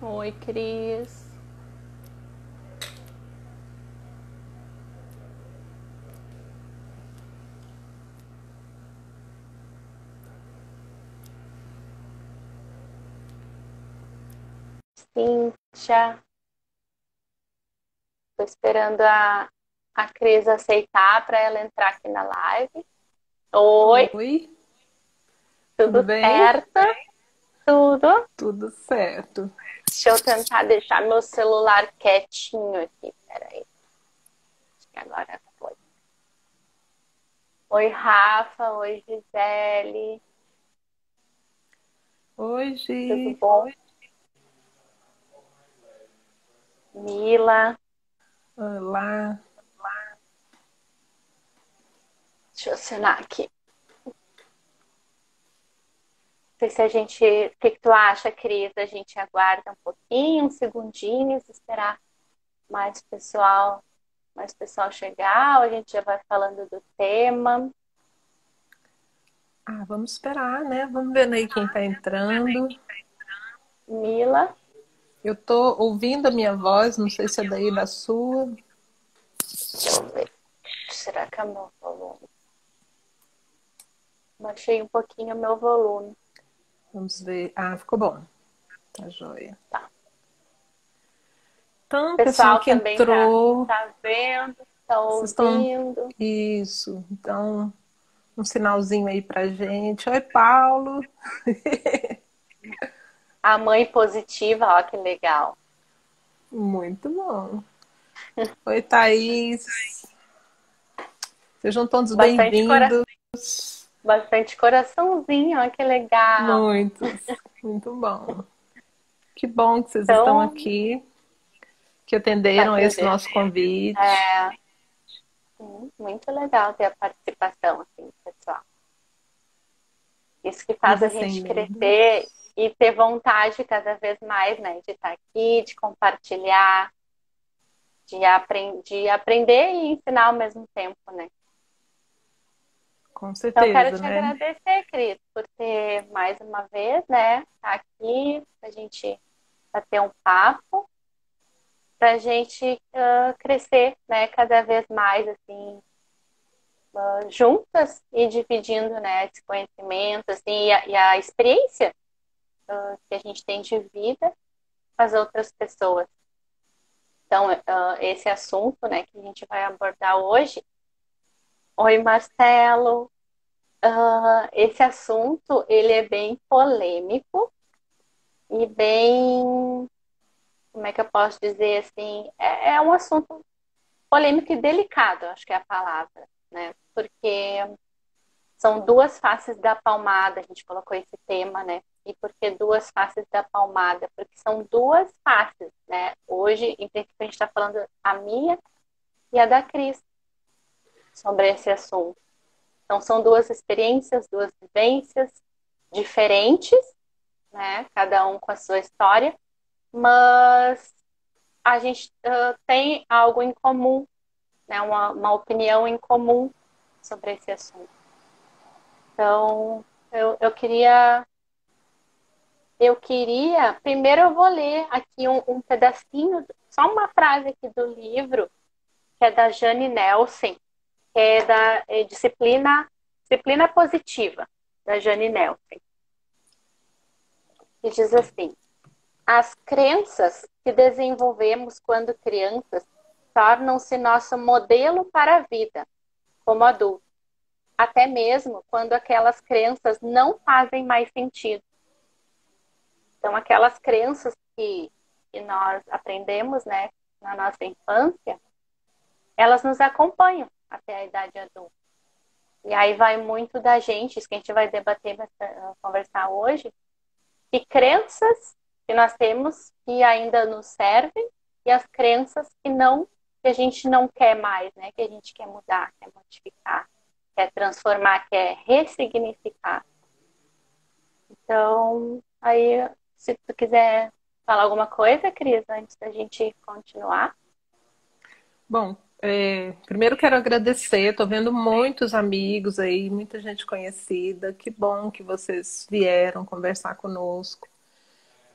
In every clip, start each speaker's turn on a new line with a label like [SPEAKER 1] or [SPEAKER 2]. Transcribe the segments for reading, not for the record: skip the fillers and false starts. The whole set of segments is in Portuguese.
[SPEAKER 1] Oi, Cris. Cíntia. Tô esperando a Cris aceitar para ela entrar aqui na live. Oi,
[SPEAKER 2] Oi, tudo
[SPEAKER 1] tudo
[SPEAKER 2] bem?
[SPEAKER 1] certo? Tudo.
[SPEAKER 2] Tudo certo.
[SPEAKER 1] Deixa eu tentar deixar meu celular quietinho aqui. Peraí. Acho que agora foi. Oi, Rafa. Oi, Gisele.
[SPEAKER 2] Oi,
[SPEAKER 1] Tudo
[SPEAKER 2] Gi.
[SPEAKER 1] bom? Mila.
[SPEAKER 2] Olá.
[SPEAKER 1] Deixa eu assinar aqui. Não sei se a gente. O que que tu acha, Cris? A gente aguarda um pouquinho, uns segundinhos, esperar mais pessoal, mais pessoal chegar, ou a gente já vai falando do tema.
[SPEAKER 2] Ah, vamos esperar, né? Vamos ver aí quem tá entrando.
[SPEAKER 1] Mila,
[SPEAKER 2] Eu tô ouvindo a minha voz, não sei se é daí da sua.
[SPEAKER 1] deixa eu ver. Será que é o meu volume? Baixei um pouquinho o meu volume.
[SPEAKER 2] Vamos ver. Ah, ficou bom. Tá joia.
[SPEAKER 1] Tá.
[SPEAKER 2] Então,
[SPEAKER 1] O
[SPEAKER 2] pessoal
[SPEAKER 1] pessoal
[SPEAKER 2] que
[SPEAKER 1] também
[SPEAKER 2] entrou,
[SPEAKER 1] tá vendo, tá
[SPEAKER 2] vocês estão.
[SPEAKER 1] ouvindo.
[SPEAKER 2] Isso. Então, um sinalzinho aí pra gente. Oi, Paulo.
[SPEAKER 1] A mãe positiva, ó, que legal.
[SPEAKER 2] Muito bom. Oi, Thaís. Sejam todos
[SPEAKER 1] Bastante,
[SPEAKER 2] bem-vindos.
[SPEAKER 1] bastante coraçãozinho, ó, que legal.
[SPEAKER 2] Muitos. Muito bom. Que bom que vocês estão
[SPEAKER 1] Então,
[SPEAKER 2] aqui, que
[SPEAKER 1] tá
[SPEAKER 2] atenderam esse
[SPEAKER 1] atendendo.
[SPEAKER 2] nosso convite.
[SPEAKER 1] É, muito legal ter a participação, assim, pessoal. Isso que faz a
[SPEAKER 2] Viva sem
[SPEAKER 1] gente
[SPEAKER 2] medo.
[SPEAKER 1] crescer e ter vontade cada vez mais, né, de estar aqui, de compartilhar, de aprender e ensinar ao mesmo tempo, né?
[SPEAKER 2] Com
[SPEAKER 1] Então, eu quero
[SPEAKER 2] certeza,
[SPEAKER 1] te
[SPEAKER 2] né?
[SPEAKER 1] agradecer, Cris, por ter mais uma vez, né, tá aqui, a gente bater um papo, para a gente crescer, né, cada vez mais, assim, juntas e dividindo, né, esse conhecimento, assim, e a experiência que a gente tem de vida com as outras pessoas. Então, esse assunto, né, que a gente vai abordar hoje. Oi, Marcelo. Esse assunto, ele é bem polêmico e bem, como é que eu posso dizer assim, é um assunto polêmico e delicado, acho que é a palavra, né? Porque são duas faces da palmada, a gente colocou esse tema, né? E por que duas faces da palmada? Porque são duas faces, né? Hoje, em princípio, a gente está falando a minha e a da Cris sobre esse assunto. Então, são duas experiências, duas vivências diferentes, né? Cada um com a sua história, mas a gente tem algo em comum, né? Uma opinião em comum sobre esse assunto. Então, eu queria, primeiro eu vou ler aqui um pedacinho, só uma frase aqui do livro, que é da Jane Nelson, que é da Disciplina Positiva, da Jane Nelson, que diz assim: as crenças que desenvolvemos quando crianças tornam-se nosso modelo para a vida, como adultos, até mesmo quando aquelas crenças não fazem mais sentido. Então, aquelas crenças que nós aprendemos, né, na nossa infância, elas nos acompanham até a idade adulta. E aí vai muito da gente, isso que a gente vai debater, conversar hoje, que crenças que nós temos que ainda nos servem e as crenças que a gente não quer mais, né, que a gente quer mudar, quer modificar, quer transformar, quer ressignificar. Então, aí, se tu quiser falar alguma coisa, Cris, antes da gente continuar.
[SPEAKER 2] Bom, primeiro quero agradecer. Estou vendo muitos amigos aí, muita gente conhecida. Que bom que vocês vieram conversar conosco.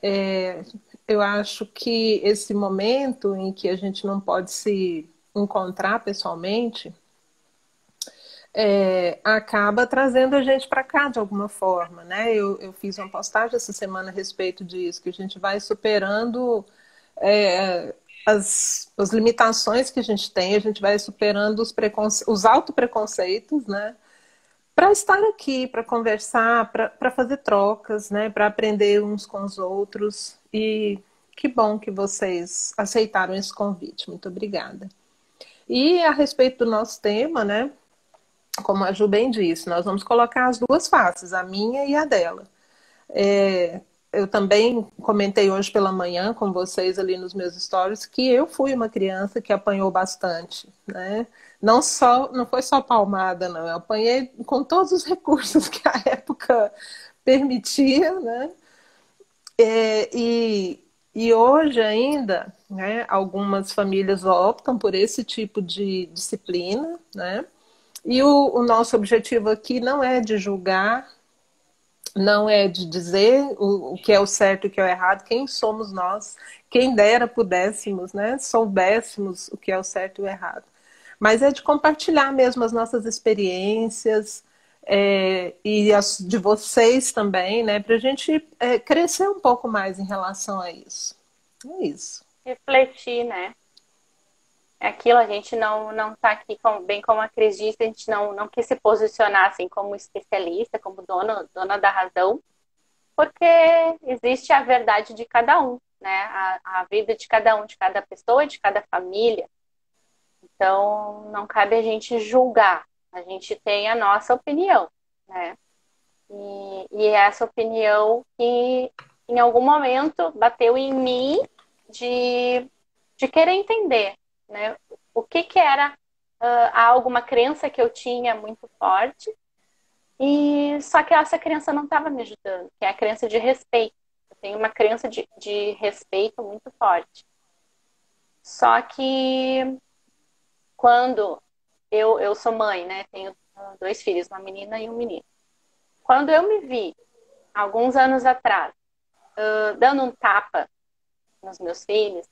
[SPEAKER 2] Eu acho que esse momento em que a gente não pode se encontrar pessoalmente acaba trazendo a gente para cá de alguma forma, né? Eu fiz uma postagem essa semana a respeito disso, que a gente vai superando as limitações que a gente vai superando os autopreconceitos, né? Para estar aqui, para conversar, para fazer trocas, né? Para aprender uns com os outros. E que bom que vocês aceitaram esse convite. Muito obrigada. E a respeito do nosso tema, né? Como a Ju bem disse, nós vamos colocar as duas faces, a minha e a dela. É, eu também comentei hoje pela manhã com vocês ali nos meus stories que eu fui uma criança que apanhou bastante, né? Não foi só palmada, não. Eu apanhei com todos os recursos que a época permitia, né? E hoje ainda, né, algumas famílias optam por esse tipo de disciplina, né? E o nosso objetivo aqui não é de julgar, não é de dizer o que é o certo e o que é o errado, quem somos nós, quem dera pudéssemos, né, soubéssemos o que é o certo e o errado. Mas é de compartilhar mesmo as nossas experiências e as de vocês também, né, para a gente crescer um pouco mais em relação a isso. É isso.
[SPEAKER 1] Refletir, né? É aquilo, a gente não tá aqui, bem como a Cris disse, a gente não quis se posicionar assim como especialista, como dona da razão, porque existe a verdade de cada um, né? A vida de cada um, de cada pessoa, de cada família. Então, não cabe a gente julgar. A gente tem a nossa opinião, né? E essa opinião que em algum momento bateu em mim de, de querer entender, né? O que era alguma crença que eu tinha muito forte, e só que essa crença não estava me ajudando, que é a crença de respeito. Eu tenho uma crença de respeito muito forte. Só que quando eu sou mãe, né? Tenho dois filhos, uma menina e um menino. Quando eu me vi, alguns anos atrás, dando um tapa nos meus filhos,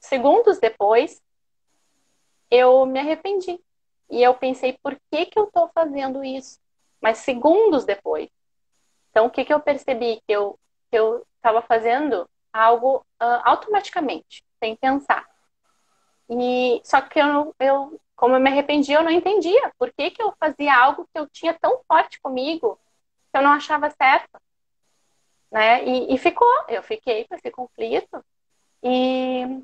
[SPEAKER 1] segundos depois, eu me arrependi. E eu pensei, por que que eu estou fazendo isso? Mas segundos depois. Então, o que que eu percebi? Que eu estava fazendo algo automaticamente, sem pensar. E só que como eu me arrependi, eu não entendia por que que eu fazia algo que eu tinha tão forte comigo que eu não achava certo, né? E eu fiquei com esse conflito e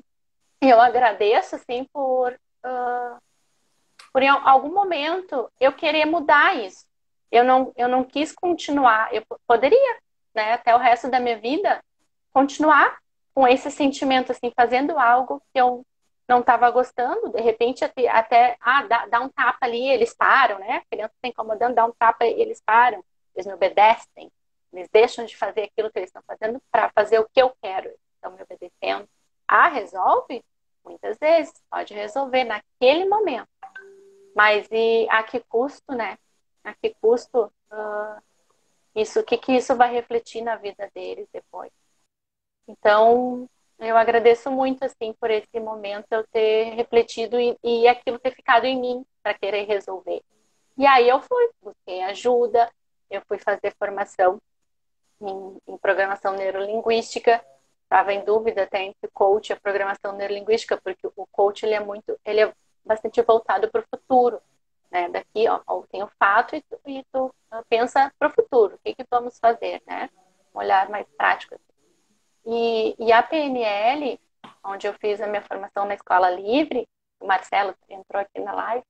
[SPEAKER 1] eu agradeço assim por em algum momento eu querer mudar isso. Eu não quis continuar. Eu poderia, né, até o resto da minha vida continuar com esse sentimento assim, fazendo algo que eu não estava gostando, de repente até dá um tapa ali, eles param, né? A criança está incomodando, dá um tapa e eles param, eles me obedecem, eles deixam de fazer aquilo que eles estão fazendo para fazer o que eu quero, estão me obedecendo. Resolve? Muitas vezes, pode resolver naquele momento. Mas e a que custo, né? A que custo isso, o que que isso vai refletir na vida deles depois? Então, eu agradeço muito, assim, por esse momento eu ter refletido e aquilo ter ficado em mim para querer resolver. E aí eu busquei ajuda, eu fui fazer formação em programação neurolinguística, estava em dúvida até entre coach e a programação neurolinguística, porque o coach ele é bastante voltado para o futuro, né? Daqui ó, tem o fato e tu pensa para o futuro, o que que vamos fazer, né? Um olhar mais prático. E a PNL, onde eu fiz a minha formação na Escola Livre, o Marcelo entrou aqui na live,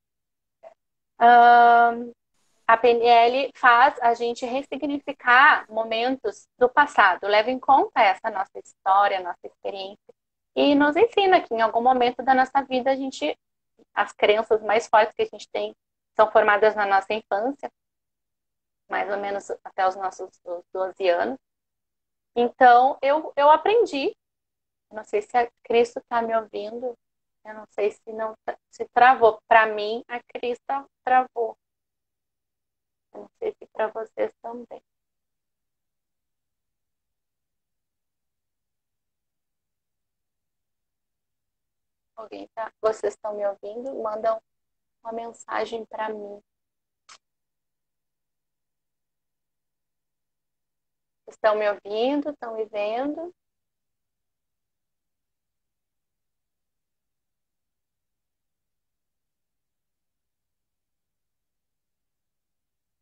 [SPEAKER 1] a PNL faz a gente ressignificar momentos do passado, leva em conta essa nossa história, nossa experiência, e nos ensina que em algum momento da nossa vida as crenças mais fortes que a gente tem são formadas na nossa infância, mais ou menos até os nossos 12 anos. Então, eu aprendi. Não sei se a Cristo está me ouvindo. Eu não sei se não se travou. Para mim, a Cristo travou. Eu não sei se para vocês também. Vocês estão me ouvindo? Mandam uma mensagem para mim. Estão me ouvindo? Estão me vendo?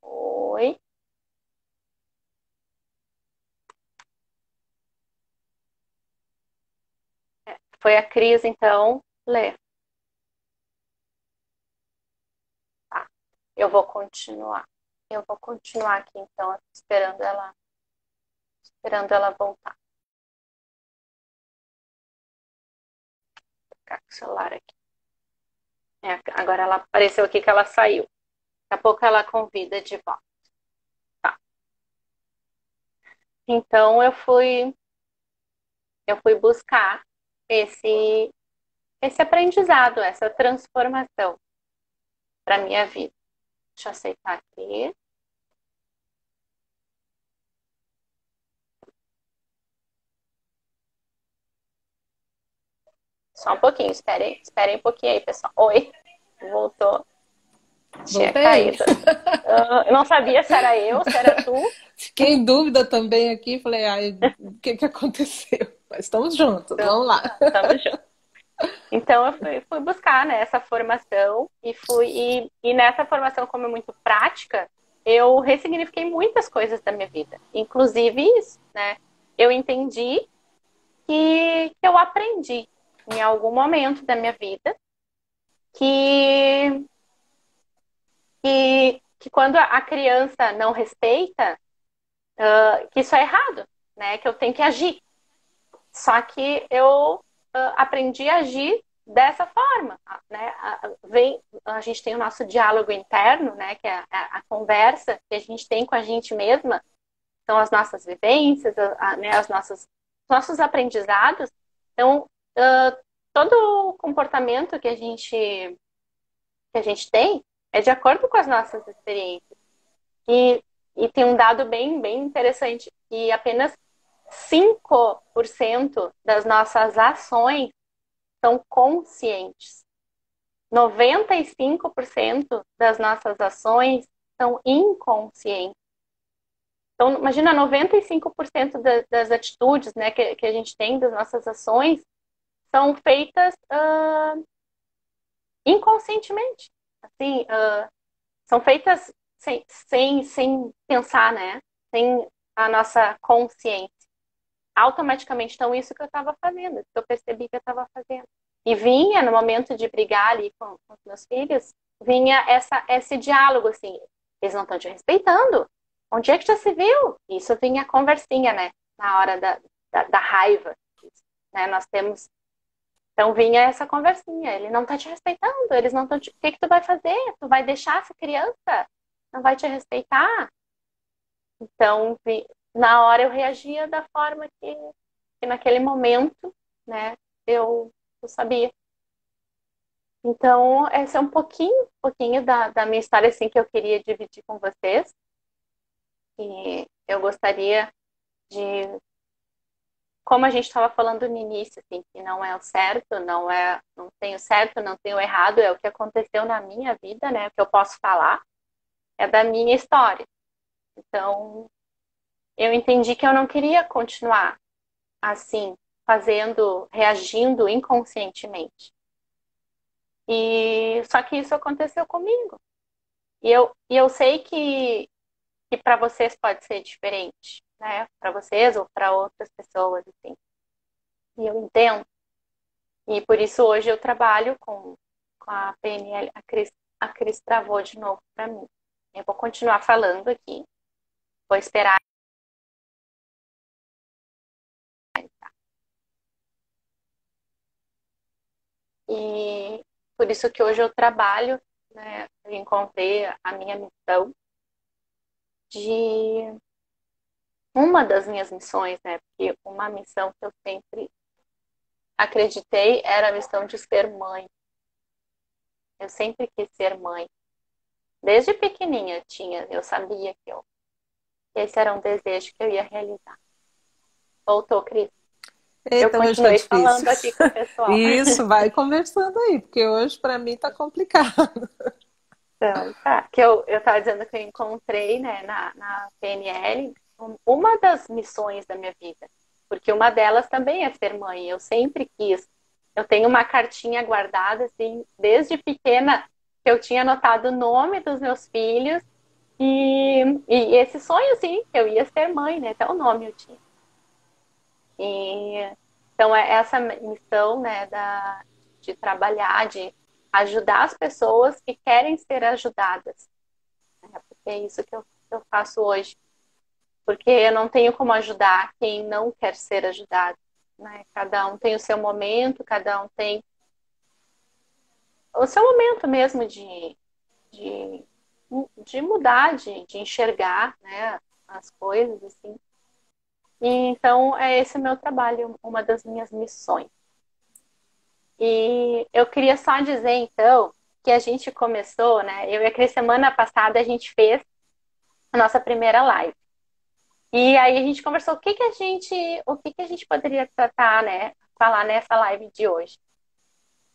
[SPEAKER 1] Oi? Foi a Cris, então, Lê. Tá. Eu vou continuar. Eu vou continuar aqui, então, esperando ela voltar. Vou ficar com o celular aqui. Agora ela apareceu aqui que ela saiu. Daqui a pouco ela convida de volta. Tá. Então eu fui buscar esse aprendizado, essa transformação para minha vida. Deixa eu aceitar aqui. Só um pouquinho, esperem um pouquinho aí, pessoal. Oi, voltou. Tinha
[SPEAKER 2] Voltei.
[SPEAKER 1] caído. Eu não sabia se era eu, se era tu.
[SPEAKER 2] Fiquei em dúvida também aqui, falei, ai, o que aconteceu? Mas estamos juntos,
[SPEAKER 1] Então,
[SPEAKER 2] vamos lá.
[SPEAKER 1] estamos juntos. Então eu fui buscar, né, essa formação e nessa formação, como é muito prática, eu ressignifiquei muitas coisas da minha vida, inclusive isso, né? Eu entendi que eu aprendi em algum momento da minha vida que, que quando a criança não respeita, que isso é errado, né? Que eu tenho que agir. Só que eu aprendi a agir dessa forma, né? A gente tem o nosso diálogo interno, né? Que é a conversa que a gente tem com a gente mesma, são as nossas vivências, né? Nossos aprendizados. Então, todo o comportamento que a gente tem é de acordo com as nossas experiências. E tem um dado bem, bem interessante, que apenas 5% das nossas ações são conscientes. 95% das nossas ações são inconscientes. Então, imagina, 95% das atitudes, né, que a gente tem, das nossas ações, são feitas inconscientemente. Assim, são feitas sem pensar, né? Sem a nossa consciência. Automaticamente, então, isso que eu estava fazendo, que eu percebi que eu estava fazendo. E vinha, no momento de brigar ali com os meus filhos, vinha esse diálogo, assim, eles não estão te respeitando. Onde é que já se viu? Isso vinha a conversinha, né? Na hora da raiva, né? Nós temos. Então vinha essa conversinha, ele não tá te respeitando, eles não estão te. O que que tu vai fazer? Tu vai deixar essa criança? Não vai te respeitar? Então, na hora eu reagia da forma que naquele momento, né, eu sabia. Então, esse é um pouquinho da minha história, assim, que eu queria dividir com vocês. E eu gostaria de, como a gente estava falando no início, assim, que não é o certo, não tem o certo, não tem o errado, é o que aconteceu na minha vida, né, o que eu posso falar, é da minha história. Então, eu entendi que eu não queria continuar assim, reagindo inconscientemente. E só que isso aconteceu comigo. E eu sei que para vocês pode ser diferente, né? Para vocês ou para outras pessoas, assim. E eu entendo. E por isso hoje eu trabalho com a PNL. A Cris travou de novo para mim. Eu vou continuar falando aqui. Vou esperar. E por isso que hoje eu trabalho, né? Eu encontrei a minha missão de uma das minhas missões, né? Porque uma missão que eu sempre acreditei era a missão de ser mãe. Eu sempre quis ser mãe. Desde pequenininha eu sabia que esse era um desejo que eu ia realizar. Voltou, Cris. Eu
[SPEAKER 2] Eita, hoje tá
[SPEAKER 1] continuei
[SPEAKER 2] difícil.
[SPEAKER 1] falando aqui com o pessoal.
[SPEAKER 2] Isso, vai conversando aí, porque hoje para mim tá complicado.
[SPEAKER 1] Então, tá. Que eu tava dizendo que eu encontrei, né, na PNL uma das missões da minha vida. Porque uma delas também é ser mãe. Eu sempre quis. Eu tenho uma cartinha guardada, assim, desde pequena, que eu tinha anotado o nome dos meus filhos e esse sonho, assim, que eu ia ser mãe, né? Até o nome eu tinha. E, então, é essa missão, né, de trabalhar, de ajudar as pessoas que querem ser ajudadas. Né? Porque é isso que eu faço hoje. Porque eu não tenho como ajudar quem não quer ser ajudado. Né? Cada um tem o seu momento, cada um tem o seu momento mesmo de, de mudar, de enxergar, né, as coisas, assim. E, então, é esse o meu trabalho, uma das minhas missões. E eu queria só dizer, então, que a gente começou, né? Eu e a Cris, semana passada, a gente fez a nossa primeira live. E aí a gente conversou o que que a gente poderia tratar, né? Falar nessa live de hoje.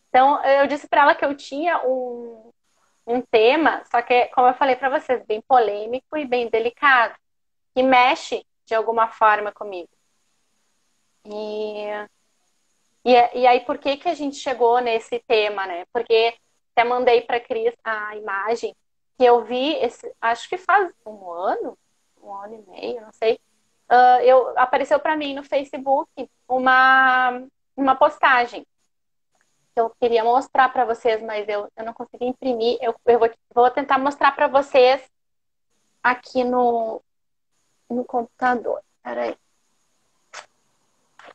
[SPEAKER 1] Então, eu disse para ela que eu tinha um tema, só que, como eu falei para vocês, bem polêmico e bem delicado, que mexe de alguma forma comigo. E e aí, por que que a gente chegou nesse tema, né? Porque até mandei para a Cris a imagem que eu vi, acho que faz um ano e meio, não sei. Apareceu para mim no Facebook uma postagem que eu queria mostrar para vocês, mas eu não consegui imprimir. Vou tentar mostrar para vocês aqui no computador. Peraí,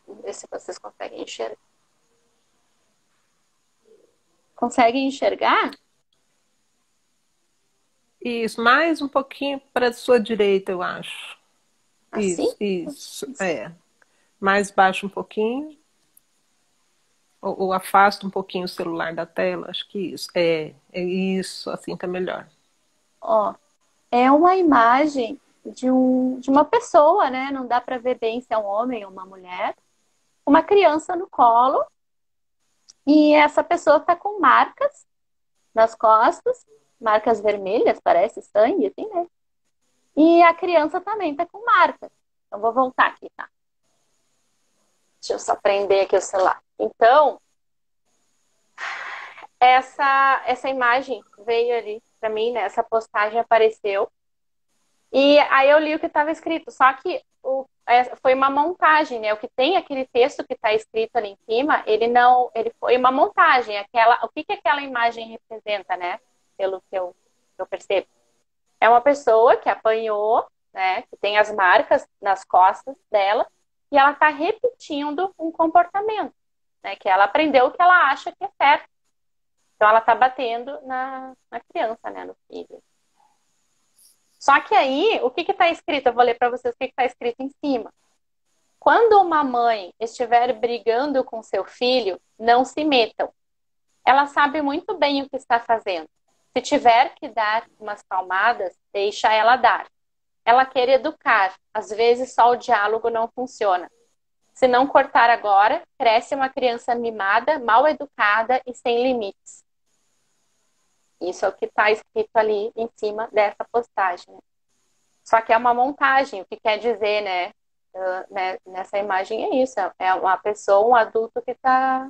[SPEAKER 1] vamos ver se vocês conseguem enxergar. Conseguem enxergar?
[SPEAKER 2] Isso, mais um pouquinho para a sua direita, eu acho.
[SPEAKER 1] Assim?
[SPEAKER 2] Isso, é. Mais baixo um pouquinho, ou afasta um pouquinho o celular da tela, acho que isso. É isso, assim tá melhor.
[SPEAKER 1] Ó, é uma imagem de uma pessoa, né? Não dá para ver bem se é um homem ou uma mulher. Uma criança no colo. E essa pessoa tá com marcas nas costas, marcas vermelhas, parece sangue, assim, né? E a criança também tá com marcas. Então, vou voltar aqui, tá? Deixa eu só prender aqui o celular. Então, essa imagem veio ali para mim, né? Essa postagem apareceu. E aí eu li o que estava escrito, só que foi uma montagem, né? O que tem aquele texto que está escrito ali em cima, ele foi uma montagem. O que aquela imagem representa, né? Pelo que eu percebo. É uma pessoa que apanhou, né? Que tem as marcas nas costas dela, e ela está repetindo um comportamento, né? Que ela aprendeu o que ela acha que é certo. Então ela está batendo na criança, né? No filho. Só que aí, o que está escrito? Eu vou ler para vocês o que está escrito em cima. Quando uma mãe estiver brigando com seu filho, não se metam. Ela sabe muito bem o que está fazendo. Se tiver que dar umas palmadas, deixa ela dar. Ela quer educar. Às vezes só o diálogo não funciona. Se não cortar agora, cresce uma criança mimada, mal educada e sem limites. Isso é o que está escrito ali em cima dessa postagem. Né? Só que é uma montagem, o que quer dizer, né? Nessa imagem é isso, é uma pessoa, um adulto que está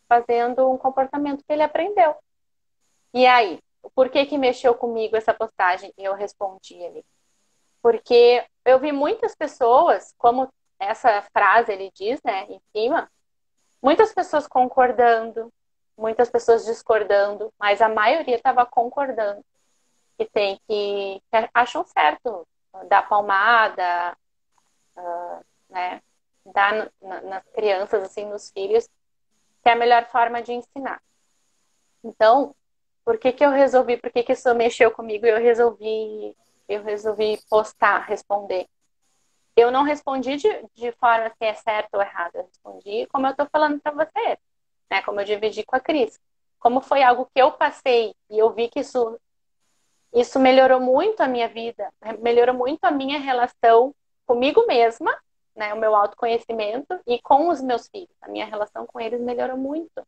[SPEAKER 1] fazendo um comportamento que ele aprendeu. E aí, por que que mexeu comigo essa postagem? Eu respondi ali. Porque eu vi muitas pessoas, como essa frase ele diz, né, em cima, muitas pessoas concordando, muitas pessoas discordando, mas a maioria estava concordando que que acham certo dar palmada, né, dar nas crianças, assim, nos filhos, que é a melhor forma de ensinar. Então, por que que eu resolvi, por que que isso mexeu comigo e eu resolvi postar, responder. Eu não respondi de forma se é certo ou errado, eu respondi como eu estou falando para você, né, como eu dividi com a Cris. Como foi algo que eu passei e eu vi que isso melhorou muito a minha vida, melhorou muito a minha relação comigo mesma né, o meu autoconhecimento e com os meus filhos. A minha relação com eles melhorou muito.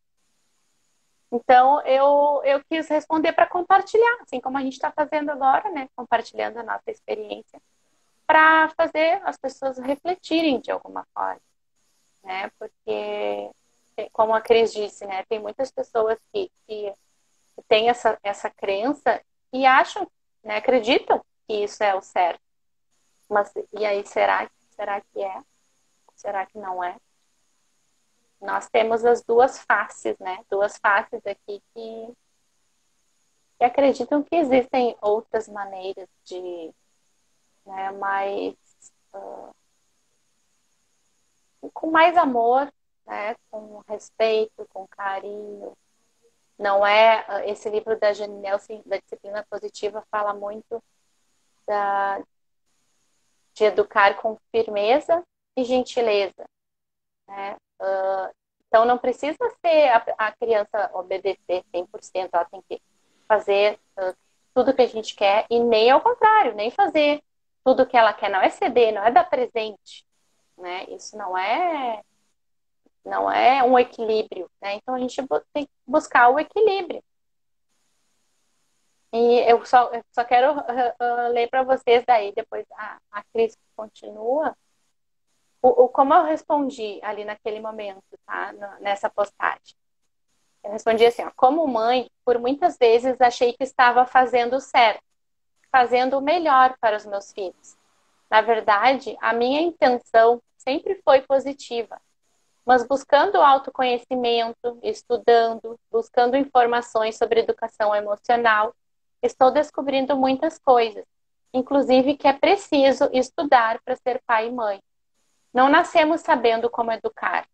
[SPEAKER 1] Então, eu quis responder para compartilhar, assim como a gente está fazendo agora, né? Compartilhando a nossa experiência, para fazer as pessoas refletirem de alguma forma, né? Porque, como a Cris disse, né? Tem muitas pessoas que têm essa crença e acham, né? Acreditam que isso é o certo. Mas, e aí, será que é? Será que não é? Nós temos as duas faces, né? Duas faces aqui que acreditam que existem outras maneiras de, né, mais, com mais amor, né, com respeito, com carinho. Não é, esse livro da Jane Nelson, da disciplina positiva, fala muito de educar com firmeza e gentileza, né? Então não precisa ser a criança obedecer 100%, ela tem que fazer tudo que a gente quer e nem ao contrário, nem fazer tudo que ela quer. Não é ceder, não é dar presente, né? Isso não é um equilíbrio, né? Então a gente tem que buscar o equilíbrio. E eu só quero ler para vocês daí, depois a Cris continua, como eu respondi ali naquele momento, tá? Nessa postagem. Eu respondi assim, ó, como mãe, por muitas vezes achei que estava fazendo o certo, fazendo o melhor para os meus filhos. Na verdade, a minha intenção sempre foi positiva, mas buscando autoconhecimento, estudando, buscando informações sobre educação emocional, estou descobrindo muitas coisas, inclusive que é preciso estudar para ser pai e mãe. Não nascemos sabendo como educar.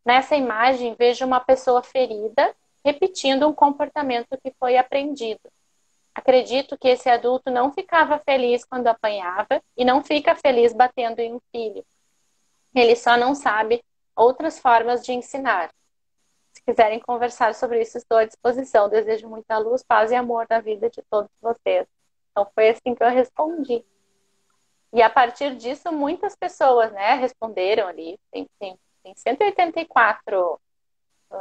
[SPEAKER 1] Nessa imagem, vejo uma pessoa ferida repetindo um comportamento que foi aprendido. Acredito que esse adulto não ficava feliz quando apanhava e não fica feliz batendo em um filho. Ele só não sabe outras formas de ensinar. Se quiserem conversar sobre isso, estou à disposição. Desejo muita luz, paz e amor na vida de todos vocês. Então foi assim que eu respondi. E a partir disso, muitas pessoas, né, responderam ali. Tem 184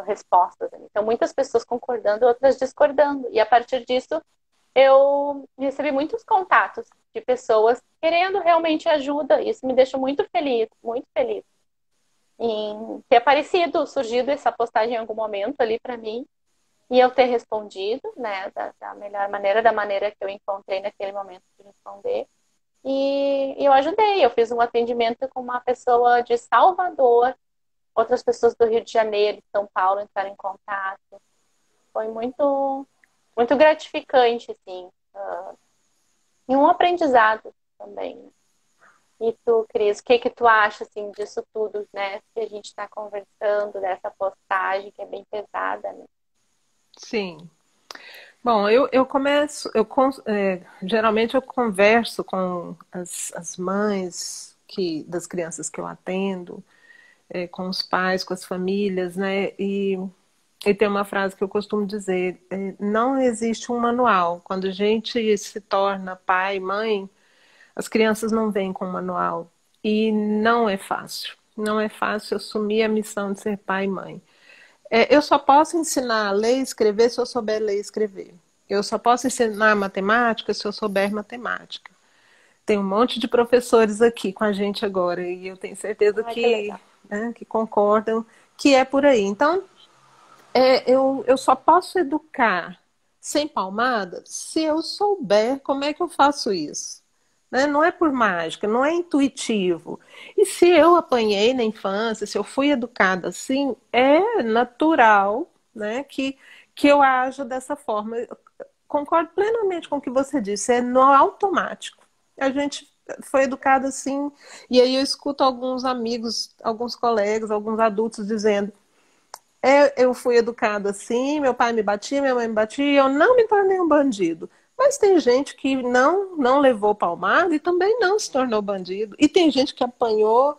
[SPEAKER 1] respostas. Então, muitas pessoas concordando, outras discordando. E a partir disso, eu recebi muitos contatos de pessoas querendo realmente ajuda. Isso me deixa muito feliz em ter aparecido, surgido essa postagem em algum momento ali para mim e eu ter respondido, né, da melhor maneira, da maneira que eu encontrei naquele momento de responder. E eu ajudei, eu fiz um atendimento com uma pessoa de Salvador, outras pessoas do Rio de Janeiro, de São Paulo entraram em contato. Foi muito, muito gratificante, assim, e um aprendizado também. E tu, Cris, o que que tu acha, assim, disso tudo, né, que a gente está conversando, dessa postagem que é bem pesada, né?
[SPEAKER 2] Sim. Bom, eu começo, geralmente eu converso com as mães das crianças que eu atendo, com os pais, com as famílias, né? E tem uma frase que eu costumo dizer, não existe um manual. Quando a gente se torna pai, mãe, as crianças não vêm com manual. E não é fácil. Não é fácil assumir a missão de ser pai e mãe. Eu só posso ensinar a ler e escrever se eu souber ler e escrever. Eu só posso ensinar matemática se eu souber matemática. Tem um monte de professores aqui com a gente agora e eu tenho certeza
[SPEAKER 1] Ai, que
[SPEAKER 2] que,
[SPEAKER 1] legal.
[SPEAKER 2] né, que concordam que é por aí. Então, eu só posso educar sem palmada se eu souber como é que eu faço isso. Né? Não é por mágica, não é intuitivo. E se eu apanhei na infância, se eu fui educada assim, é natural, né, que eu aja dessa forma. Eu concordo plenamente com o que você disse, é no automático. A gente foi educado assim, e aí eu escuto alguns amigos, alguns colegas, alguns adultos dizendo: eu fui educado assim, meu pai me batia, minha mãe me batia, e eu não me tornei um bandido. Mas tem gente que não levou palmada e também não se tornou bandido. E tem gente que apanhou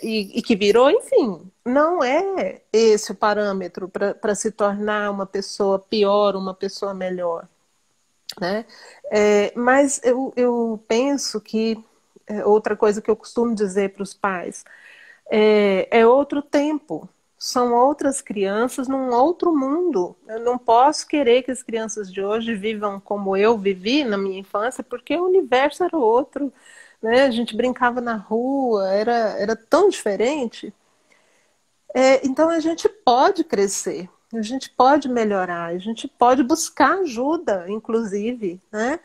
[SPEAKER 2] e que virou, enfim. Não é esse o parâmetro para se tornar uma pessoa pior, uma pessoa melhor. Né? Mas eu penso que outra coisa que eu costumo dizer para os pais, é outro tempo. São outras crianças num outro mundo. Eu não posso querer que as crianças de hoje vivam como eu vivi na minha infância, porque o universo era outro, né? A gente brincava na rua, era tão diferente. Então a gente pode crescer, a gente pode melhorar, a gente pode buscar ajuda, inclusive, né?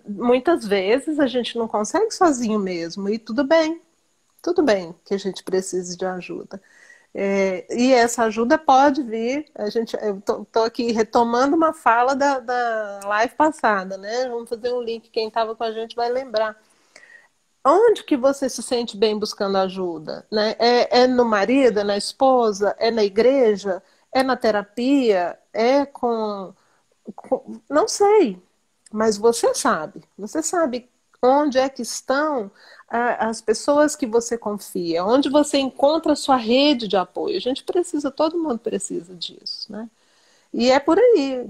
[SPEAKER 2] Muitas vezes a gente não consegue sozinho mesmo, e tudo bem que a gente precise de ajuda. E essa ajuda pode vir. Eu tô aqui retomando uma fala da live passada, né? Vamos fazer um link, quem estava com a gente vai lembrar. Onde que você se sente bem buscando ajuda? Né? É no marido, é na esposa, é na igreja, é na terapia, Não sei, mas você sabe onde é que estão as pessoas que você confia, onde você encontra a sua rede de apoio. A gente precisa, todo mundo precisa disso, né? E é por aí.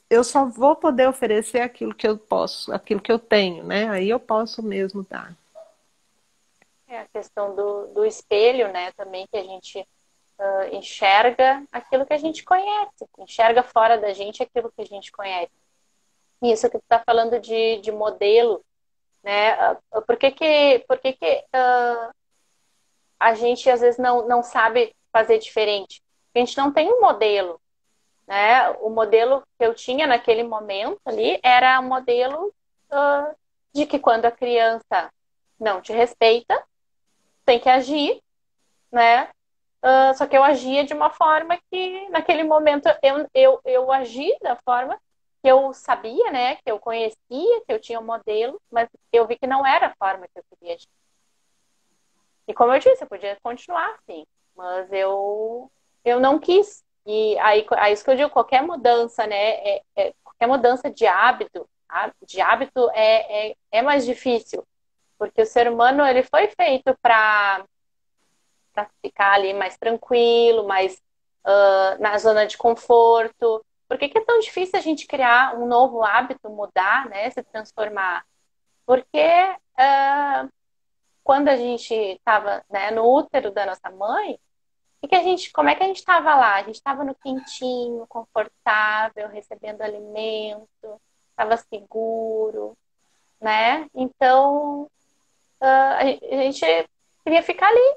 [SPEAKER 2] Eu só vou poder oferecer aquilo que eu posso, aquilo que eu tenho, né? Aí eu posso mesmo dar.
[SPEAKER 1] É a questão do espelho, né? Também que a gente enxerga aquilo que a gente conhece, enxerga fora da gente aquilo que a gente conhece. Isso que tu está falando de modelo, né? Por que a gente às vezes não sabe fazer diferente? Porque a gente não tem um modelo, né? O modelo que eu tinha naquele momento ali era um modelo de que quando a criança não te respeita, tem que agir, né? Só que eu agia de uma forma que, naquele momento, eu agi da forma que eu sabia, né? Que eu conhecia, que eu tinha um modelo, mas eu vi que não era a forma que eu queria agir. E como eu disse, eu podia continuar assim, mas eu não quis. E aí isso que eu digo, qualquer mudança, né? Qualquer mudança de hábito é mais difícil, porque o ser humano ele foi feito para ficar ali mais tranquilo, mais na zona de conforto. Por que é tão difícil a gente criar um novo hábito, mudar, né, se transformar? Porque quando a gente estava, né, no útero da nossa mãe, como é que a gente estava lá? A gente estava no quentinho, confortável, recebendo alimento, estava seguro, né? Então, a gente queria ficar ali,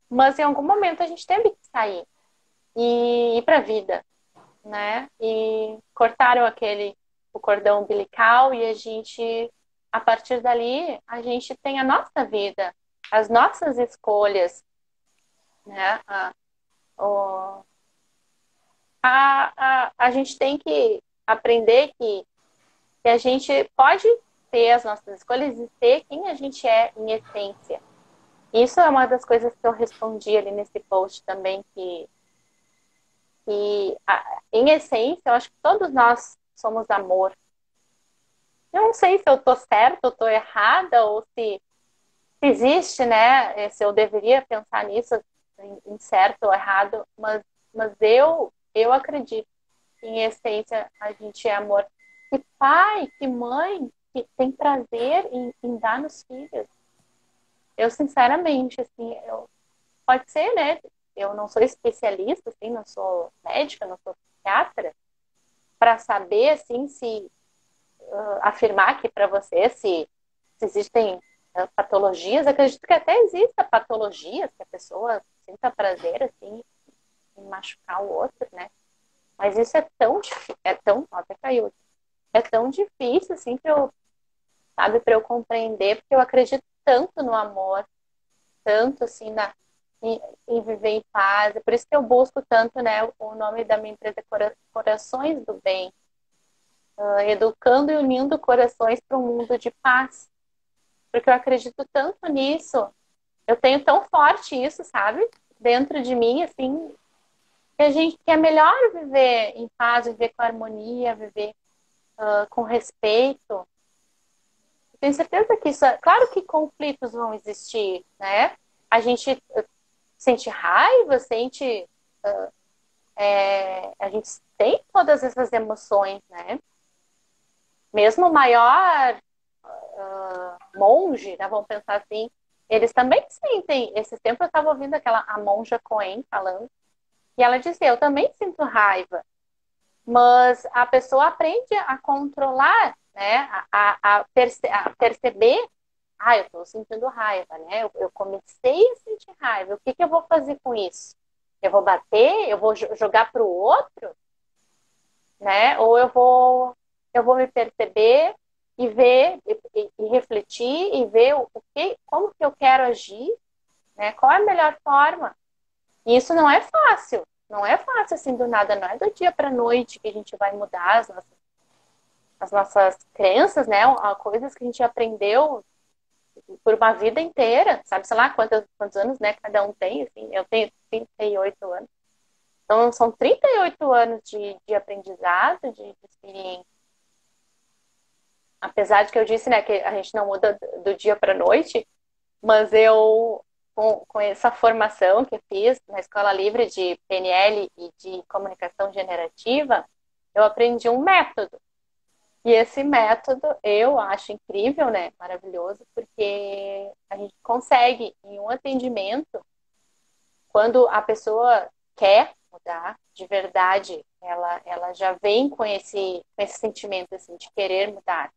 [SPEAKER 1] mas em algum momento a gente teve que sair e ir para a vida, né? E cortaram o cordão umbilical e a partir dali, a gente tem a nossa vida, as nossas escolhas, né? O- a gente tem que aprender que a gente pode ter as nossas escolhas e ser quem a gente é em essência. Isso é uma das coisas que eu respondi ali nesse post também, em essência, eu acho que todos nós somos amor. Eu não sei se eu tô certa ou tô errada, ou se existe, né? Se eu deveria pensar nisso, em certo ou errado, mas eu acredito que, em essência, a gente é amor. Que pai, que mãe, que tem prazer em dar nos filhos. Eu, sinceramente, assim, pode ser, né? Eu não sou especialista, assim, não sou médica, não sou psiquiatra, para saber, assim, se afirmar aqui para você se existem patologias. Acredito que até exista patologias que a pessoa sinta prazer, assim, em machucar o outro, né? Mas isso até caiu. É tão difícil, assim, para eu compreender, porque eu acredito tanto no amor, tanto, assim, em viver em paz. É por isso que eu busco tanto, né? O nome da minha empresa é Corações do Bem, educando e unindo corações para um mundo de paz. Porque eu acredito tanto nisso. Eu tenho tão forte isso, sabe? Dentro de mim, assim, que é melhor viver em paz, viver com harmonia, viver com respeito. Tenho certeza que isso, claro que conflitos vão existir, né? A gente sente raiva, a gente tem todas essas emoções, né? Mesmo o maior monge, né, vamos pensar assim, eles também sentem. Esse tempo eu estava ouvindo a monja Coen falando, e ela dizia, eu também sinto raiva, mas a pessoa aprende a controlar, né, a perceber, eu estou sentindo raiva, né, eu comecei a sentir raiva, o que que eu vou fazer com isso? Eu vou bater? Eu vou jogar para o outro? Né? Ou eu vou me perceber e ver e refletir e ver como que eu quero agir, né? Qual é a melhor forma? E isso não é fácil, não é fácil assim do nada, não é do dia para noite que a gente vai mudar as nossas crenças, né? Coisas que a gente aprendeu por uma vida inteira, sabe, sei lá quantos anos, né, cada um tem, assim, eu tenho 38 anos. Então, são 38 anos de aprendizado, de experiência. Apesar de que eu disse, né, que a gente não muda do dia para a noite, mas eu, com essa formação que eu fiz na Escola Livre de PNL e de Comunicação Generativa, eu aprendi um método. E esse método eu acho incrível, né, maravilhoso, porque a gente consegue, em um atendimento, quando a pessoa quer mudar, de verdade, ela já vem com esse sentimento assim, de querer mudar.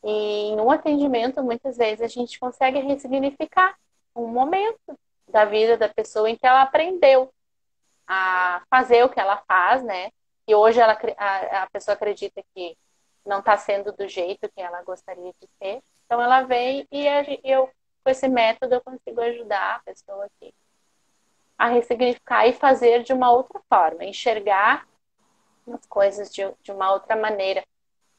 [SPEAKER 1] E em um atendimento, muitas vezes, a gente consegue ressignificar um momento da vida da pessoa em que ela aprendeu a fazer o que ela faz, né? E hoje a pessoa acredita que não está sendo do jeito que ela gostaria de ser. Então ela vem e eu, com esse método, eu consigo ajudar a pessoa aqui a ressignificar e fazer de uma outra forma, enxergar as coisas de uma outra maneira,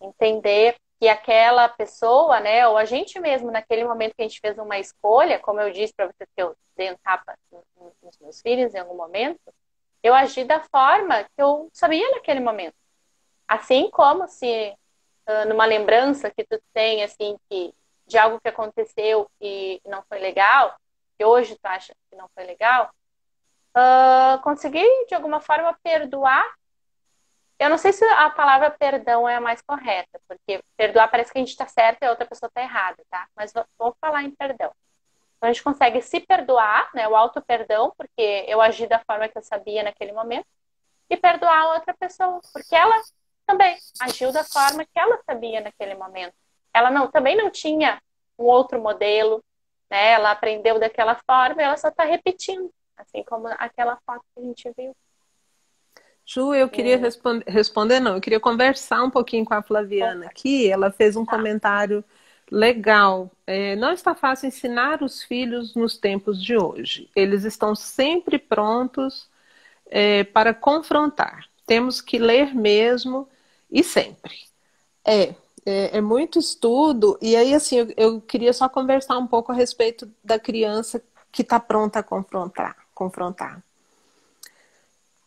[SPEAKER 1] entender que aquela pessoa, né, ou a gente mesmo, naquele momento que a gente fez uma escolha, como eu disse para você que eu dei um tapa nos meus filhos em algum momento, eu agi da forma que eu sabia naquele momento. Assim como se numa lembrança que tu tem, assim, de algo que aconteceu e não foi legal, que hoje tu acha que não foi legal, conseguir, de alguma forma, perdoar. Eu não sei se a palavra perdão é a mais correta, porque perdoar parece que a gente está certo e a outra pessoa está errada, tá? Mas vou falar em perdão. Então, a gente consegue se perdoar, né? O auto-perdão, porque eu agi da forma que eu sabia naquele momento, e perdoar a outra pessoa, porque ela também agiu da forma que ela sabia naquele momento. Ela também não tinha um outro modelo, né? Ela aprendeu daquela forma e ela só está repetindo, assim como aquela foto que a gente viu.
[SPEAKER 2] Ju, eu queria responder, não, eu queria conversar um pouquinho com a Flaviana aqui. Ela fez um comentário legal. Não está fácil ensinar os filhos nos tempos de hoje. Eles estão sempre prontos para confrontar. Temos que ler mesmo e sempre. É muito estudo. E aí, assim, eu queria só conversar um pouco a respeito da criança que está pronta a confrontar.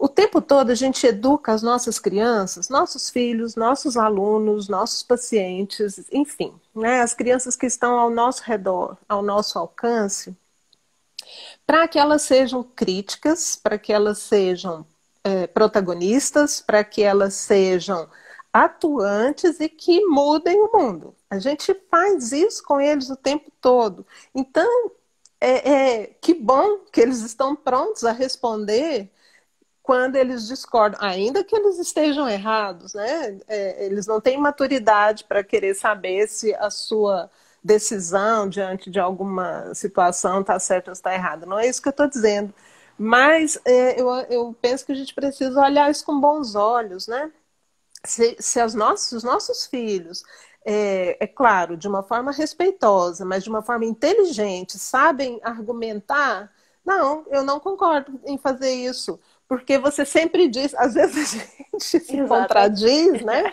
[SPEAKER 2] O tempo todo a gente educa as nossas crianças, nossos filhos, nossos alunos, nossos pacientes, enfim, né, as crianças que estão ao nosso redor, ao nosso alcance, para que elas sejam críticas, para que elas sejam protagonistas, para que elas sejam atuantes e que mudem o mundo. A gente faz isso com eles o tempo todo. Então, que bom que eles estão prontos a responder quando eles discordam, ainda que eles estejam errados, né? Eles não têm maturidade para querer saber se a sua decisão diante de alguma situação está certa ou está errada. Não é isso que eu estou dizendo. Mas eu penso que a gente precisa olhar isso com bons olhos, né? Se os nossos filhos, claro, de uma forma respeitosa, mas de uma forma inteligente, sabem argumentar, não, eu não concordo em fazer isso. Porque você sempre diz, às vezes a gente se contradiz, né?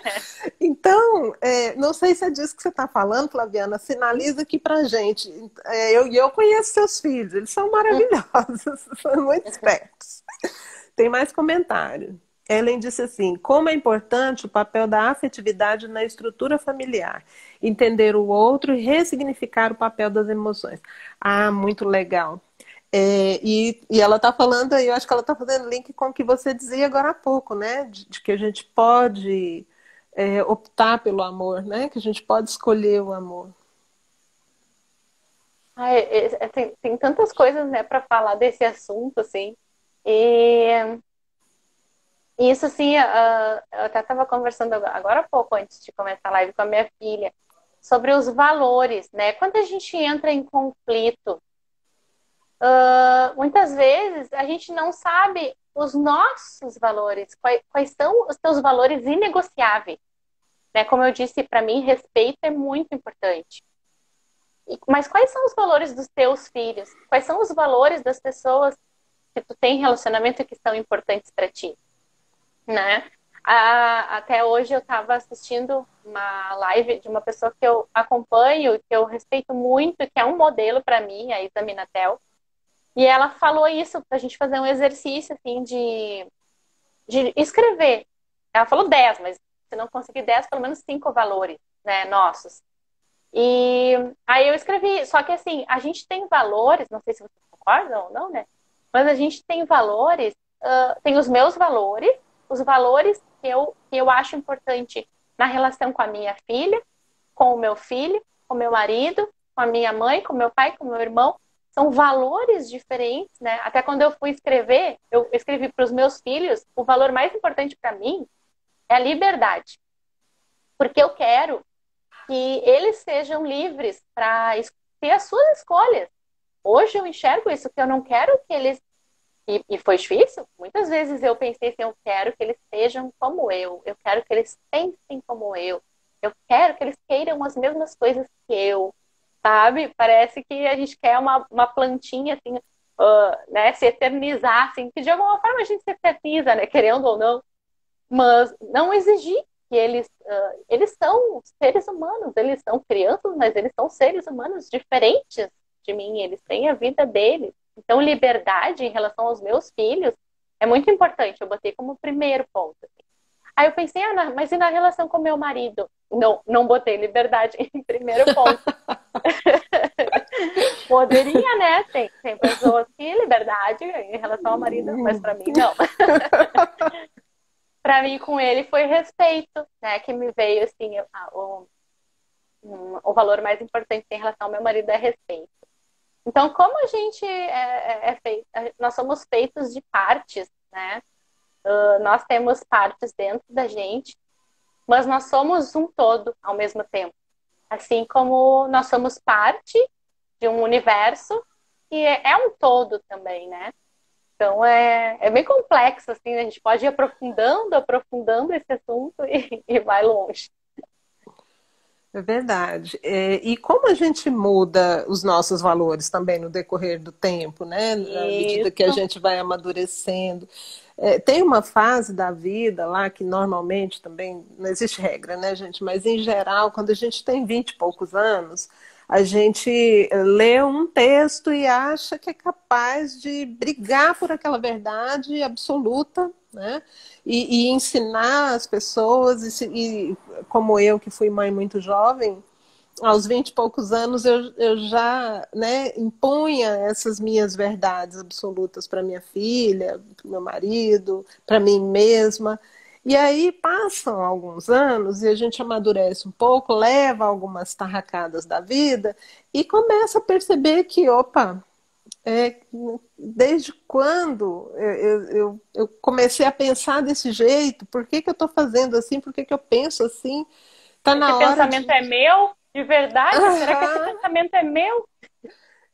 [SPEAKER 2] Então, não sei se é disso que você está falando, Flaviana, sinaliza aqui pra gente. Eu conheço seus filhos, eles são maravilhosos, são muito espertos. Tem mais comentário. Ellen disse assim, como é importante o papel da afetividade na estrutura familiar, entender o outro e ressignificar o papel das emoções. Ah, muito legal. E ela está falando aí, eu acho que ela está fazendo link com o que você dizia agora há pouco, né? De que a gente pode optar pelo amor, né? Que a gente pode escolher o amor.
[SPEAKER 1] Ai, tem tantas coisas, né, para falar desse assunto, assim. E isso, assim, eu até estava conversando agora há pouco, antes de começar a live, com a minha filha, sobre os valores, né? Quando a gente entra em conflito, muitas vezes a gente não sabe os nossos valores, quais são os teus valores inegociáveis, né? Como eu disse, para mim, respeito é muito importante. Mas quais são os valores dos teus filhos? Quais são os valores das pessoas que tu tem relacionamento que são importantes para ti, né? Até hoje eu estava assistindo uma live de uma pessoa que eu acompanho, que eu respeito muito, que é um modelo para mim, a Isa Minatel. E ela falou isso para a gente fazer um exercício assim de escrever. Ela falou 10, mas se não conseguir 10, pelo menos 5 valores, né, nossos. E aí eu escrevi, só que assim, a gente tem valores, não sei se vocês concordam ou não, né? Mas a gente tem valores, tem os meus valores, os valores que eu acho importante na relação com a minha filha, com o meu filho, com o meu marido, com a minha mãe, com o meu pai, com o meu irmão. São valores diferentes, né? Até quando eu fui escrever, eu escrevi para os meus filhos, o valor mais importante para mim é a liberdade. Porque eu quero que eles sejam livres para ter as suas escolhas. Hoje eu enxergo isso, que eu não quero que eles. E foi difícil. Muitas vezes eu pensei assim: eu quero que eles sejam como eu quero que eles pensem como eu quero que eles queiram as mesmas coisas que eu, sabe? Parece que a gente quer uma plantinha assim, né, se eternizar, assim, que de alguma forma a gente se eterniza, né, querendo ou não, mas não exigir que eles são seres humanos, eles são crianças, mas eles são seres humanos diferentes de mim, eles têm a vida deles. Então, liberdade em relação aos meus filhos é muito importante, eu botei como primeiro ponto. Aí eu pensei, mas e na relação com meu marido? Não, não botei liberdade em primeiro ponto. Poderia, né? Tem pessoas que liberdade em relação ao marido, mas para mim não. Para mim, com ele, foi respeito, né? Que me veio, assim, o valor mais importante em relação ao meu marido é respeito. Então, como a gente é feito, nós somos feitos de partes, né? Nós temos partes dentro da gente, mas nós somos um todo ao mesmo tempo. Assim como nós somos parte de um universo que é um todo também, né? Então é bem complexo, assim, a gente pode ir aprofundando esse assunto e vai longe.
[SPEAKER 2] É verdade. E como a gente muda os nossos valores também no decorrer do tempo, né? Na medida que a
[SPEAKER 1] Isso.
[SPEAKER 2] gente vai amadurecendo. Tem uma fase da vida lá que normalmente também não existe regra, né, gente? Mas em geral, quando a gente tem 20 e poucos anos, a gente lê um texto e acha que é capaz de brigar por aquela verdade absoluta, né? E ensinar as pessoas, como eu, que fui mãe muito jovem, aos 20 e poucos anos eu já, né, impunha essas minhas verdades absolutas para minha filha, para o meu marido, para mim mesma. E aí passam alguns anos e a gente amadurece um pouco, leva algumas tarracadas da vida e começa a perceber que, opa, é, desde quando eu comecei a pensar desse jeito? Por que que eu estou fazendo assim? Por que que eu penso assim? Está
[SPEAKER 1] Esse
[SPEAKER 2] na hora
[SPEAKER 1] pensamento
[SPEAKER 2] de.
[SPEAKER 1] é meu? De verdade? Será que esse
[SPEAKER 2] Aham,
[SPEAKER 1] pensamento é meu?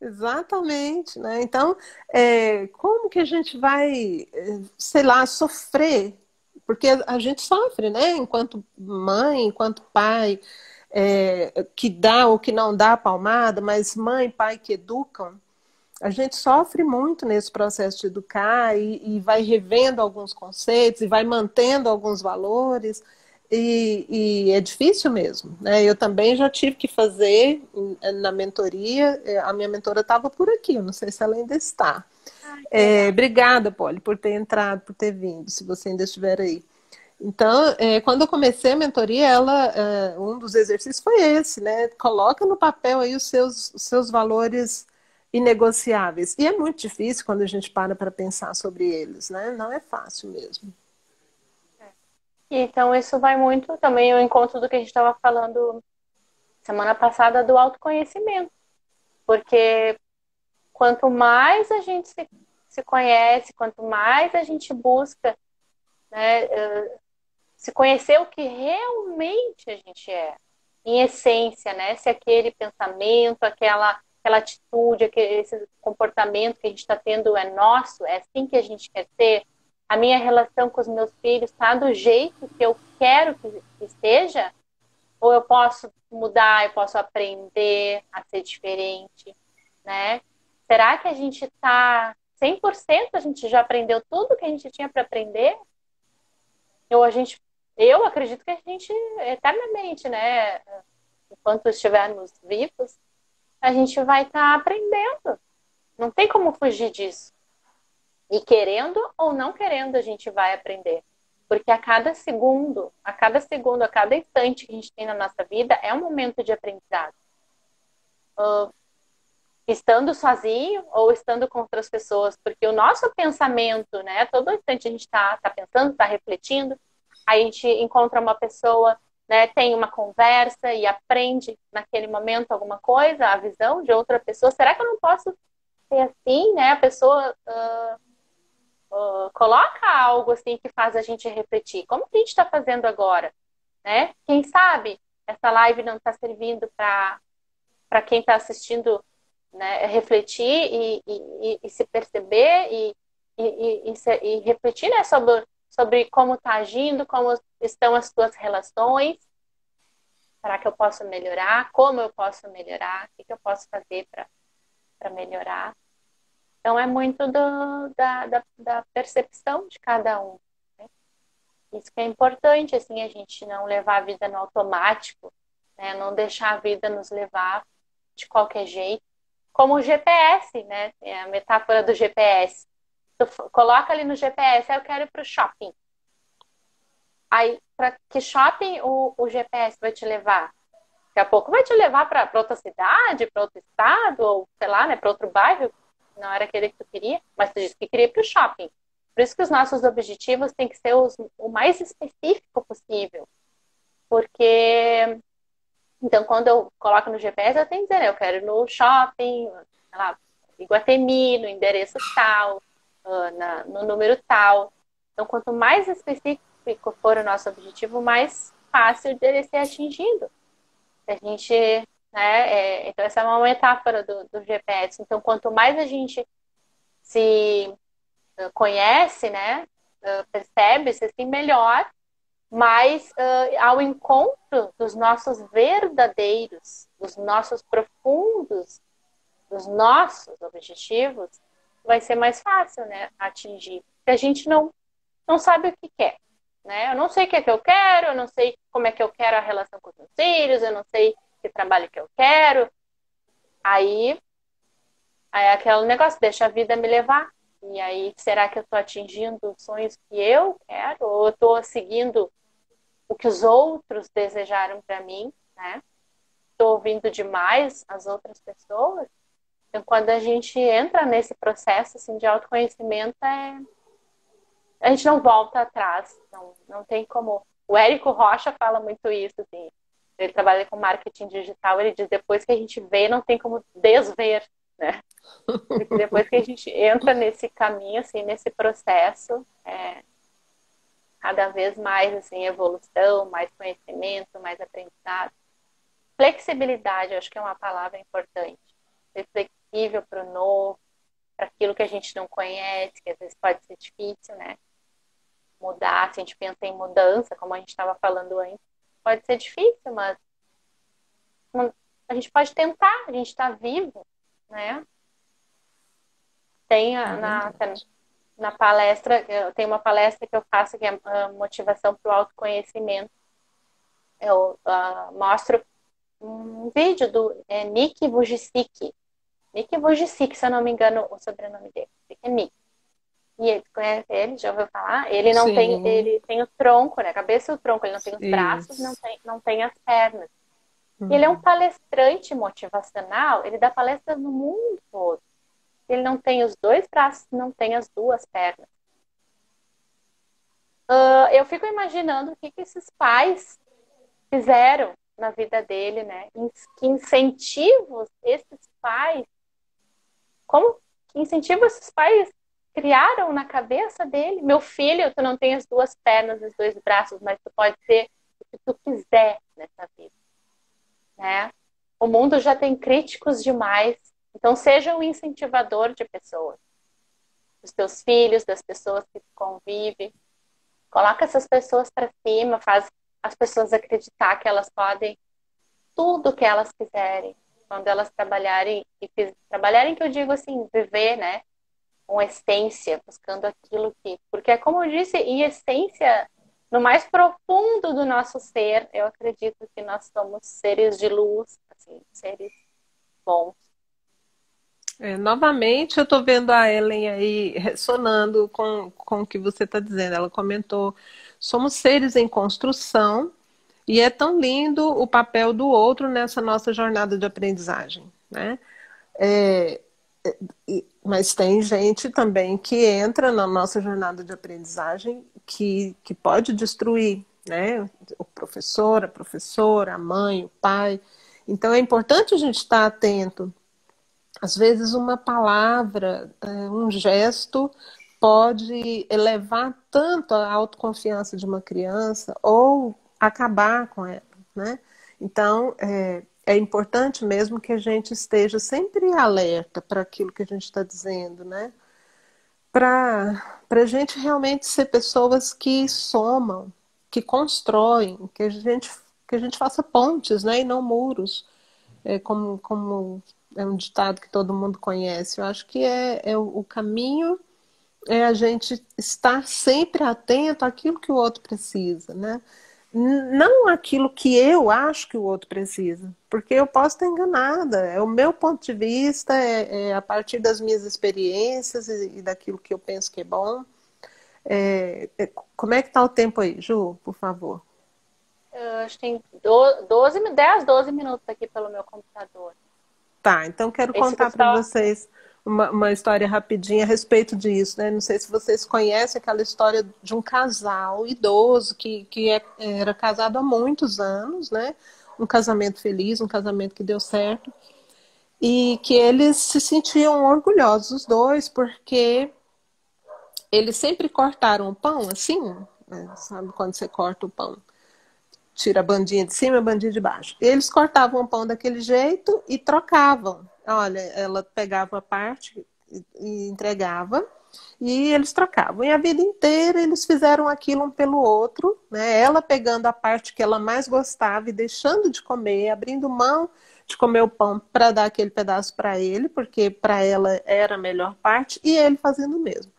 [SPEAKER 2] exatamente, né? Então, como que a gente vai, sei lá, sofrer? Porque a gente sofre, né? Enquanto mãe, enquanto pai, que dá ou que não dá a palmada, mas mãe, pai que educam, a gente sofre muito nesse processo de educar e vai revendo alguns conceitos e vai mantendo alguns valores e é difícil mesmo, né? Eu também já tive que fazer na mentoria, a minha mentora estava por aqui, eu não sei se ela ainda está.
[SPEAKER 1] Ai, que legal.
[SPEAKER 2] Obrigada, Polly, por ter entrado, por ter vindo, se você ainda estiver aí. Então, quando eu comecei a mentoria, um dos exercícios foi esse, né? Coloca no papel aí os seus valores inegociáveis. E é muito difícil quando a gente para pensar sobre eles, né? Não é fácil mesmo.
[SPEAKER 1] Então, isso vai muito também ao encontro do que a gente estava falando semana passada do autoconhecimento. Porque quanto mais a gente se conhece, quanto mais a gente busca, né, se conhecer o que realmente a gente é, em essência, né? Se aquele pensamento, aquela atitude, esse comportamento que a gente está tendo é nosso, é assim que a gente quer ser, a minha relação com os meus filhos está do jeito que eu quero que esteja, ou eu posso mudar, eu posso aprender a ser diferente, né? Será que a gente está 100%, a gente já aprendeu tudo que a gente tinha para aprender? Ou a gente, eu acredito que a gente eternamente, né, enquanto estivermos vivos, a gente vai estar aprendendo. Não tem como fugir disso. E querendo ou não querendo, a gente vai aprender. Porque a cada instante que a gente tem na nossa vida é um momento de aprendizado. Estando sozinho ou estando com outras pessoas. Porque o nosso pensamento, né? Todo instante a gente tá pensando, está refletindo. Aí a gente encontra uma pessoa, né? Tem uma conversa e aprende naquele momento alguma coisa, a visão de outra pessoa. Será que eu não posso ser assim, né? A pessoa coloca algo assim que faz a gente refletir. Como que a gente está fazendo agora, né? Quem sabe essa live não está servindo para quem está assistindo, né, refletir e se perceber e refletir, né, sobre como está agindo, como estão as suas relações, para que eu possa melhorar, como eu posso melhorar, o que eu posso fazer para melhorar. Então, é muito da percepção de cada um, né? Isso que é importante, assim, a gente não levar a vida no automático, né? Não deixar a vida nos levar de qualquer jeito. Como o GPS, né? É a metáfora do GPS. Tu coloca ali no GPS, eu quero ir para o shopping. Aí, para que shopping o GPS vai te levar? Daqui a pouco vai te levar para outra cidade, para outro estado, ou sei lá, né, para outro bairro. Não era aquele que tu queria, mas tu disse que queria ir para o shopping. Por isso que os nossos objetivos têm que ser o mais específico possível. Porque, então, quando eu coloco no GPS, eu tenho que dizer, né, eu quero ir no shopping, sei lá, Iguatemi, no endereço tal, no número tal. Então, quanto mais específico for o nosso objetivo, mais fácil dele ser atingido. A gente, né, então essa é uma metáfora do GPS. Então, quanto mais a gente se conhece, né, percebe-se assim melhor, mas ao encontro dos nossos verdadeiros, dos nossos profundos, dos nossos objetivos, vai ser mais fácil, né, atingir. Porque a gente não sabe o que quer, né? Eu não sei o que é que eu quero, eu não sei como é que eu quero a relação com os meus filhos, eu não sei que trabalho que eu quero. Aí é aquele negócio, deixa a vida me levar. E aí, será que eu estou atingindo os sonhos que eu quero? Ou eu estou seguindo o que os outros desejaram para mim, né? Estou ouvindo demais as outras pessoas? Então, quando a gente entra nesse processo assim, de autoconhecimento, a gente não volta atrás. Não tem como. O Érico Rocha fala muito isso, assim. Ele trabalha com marketing digital, ele diz, depois que a gente vê, não tem como desver, né? Porque depois que a gente entra nesse caminho, assim, nesse processo, cada vez mais, assim, evolução, mais conhecimento, mais aprendizado. Flexibilidade, eu acho que é uma palavra importante. Ser flexível para o novo, para aquilo que a gente não conhece, que às vezes pode ser difícil, né? Mudar, se a gente pensa em mudança, como a gente estava falando antes, pode ser difícil, mas a gente pode tentar, a gente está vivo, né? Tem na palestra, tem uma palestra que eu faço que é a motivação para o autoconhecimento. Eu mostro um vídeo do Nick Vujicic. Nick Vujicic, se eu não me engano, o sobrenome dele. É Nick. E ele conhece ele, já ouviu falar? Ele não tem,
[SPEAKER 2] Sim,
[SPEAKER 1] ele tem o tronco, né? A cabeça e o tronco, ele não tem os braços,
[SPEAKER 2] isso.
[SPEAKER 1] não tem as pernas. Ele é um
[SPEAKER 2] Uhum.
[SPEAKER 1] palestrante motivacional, ele dá palestras no mundo todo. Ele não tem os dois braços, não tem as duas pernas. Eu fico imaginando o que esses pais fizeram na vida dele, né? Que incentivos esses pais, como que incentivo esses pais criaram na cabeça dele? Meu filho, tu não tem as duas pernas, os dois braços, mas tu pode ter o que tu quiser nessa vida, né? O mundo já tem críticos demais, então seja um incentivador de pessoas, dos teus filhos, das pessoas que tu convive. Coloca essas pessoas para cima, faz as pessoas acreditar que elas podem tudo que elas quiserem, quando elas trabalharem, trabalharem que eu digo assim, viver, né? Com essência, buscando aquilo que... Porque é como eu disse, em essência, no mais profundo do nosso ser, eu acredito que nós somos seres de luz, assim, seres bons.
[SPEAKER 2] Novamente, eu estou vendo a Ellen aí ressonando com o que você está dizendo. Ela comentou: somos seres em construção e é tão lindo o papel do outro nessa nossa jornada de aprendizagem, né? É, mas tem gente também que entra na nossa jornada de aprendizagem que pode destruir, né? O professor, a professora, a mãe, o pai. Então é importante a gente estar atento. Às vezes uma palavra, um gesto pode elevar tanto a autoconfiança de uma criança ou acabar com ela, né? Então, é importante mesmo que a gente esteja sempre alerta para aquilo que a gente está dizendo, né? Para a gente realmente ser pessoas que somam, que constroem, que a gente faça pontes, né? E não muros, como é um ditado que todo mundo conhece. Eu acho que é o caminho é a gente estar sempre atento àquilo que o outro precisa, né? Não aquilo que eu acho que o outro precisa, porque eu posso estar enganada. É o meu ponto de vista, é a partir das minhas experiências e daquilo que eu penso que é bom. Como é que está o tempo aí, Ju, por favor?
[SPEAKER 1] Eu acho que tem 12 minutos aqui pelo meu computador.
[SPEAKER 2] Tá, então quero
[SPEAKER 1] Esse que
[SPEAKER 2] contar
[SPEAKER 1] eu
[SPEAKER 2] para
[SPEAKER 1] só...
[SPEAKER 2] vocês uma história rapidinha a respeito disso, né? Não sei se vocês conhecem aquela história de um casal idoso era casado há muitos anos, né? Um casamento feliz, um casamento que deu certo, e que eles se sentiam orgulhosos, os dois, porque eles sempre cortaram o pão assim, né? Sabe quando você corta o pão? Tira a bandinha de cima e a bandinha de baixo. Eles cortavam o pão daquele jeito e trocavam. Olha, ela pegava a parte e entregava e eles trocavam. E a vida inteira eles fizeram aquilo um pelo outro, né? Ela pegando a parte que ela mais gostava e deixando de comer, abrindo mão de comer o pão para dar aquele pedaço para ele, porque para ela era a melhor parte, e ele fazendo o mesmo.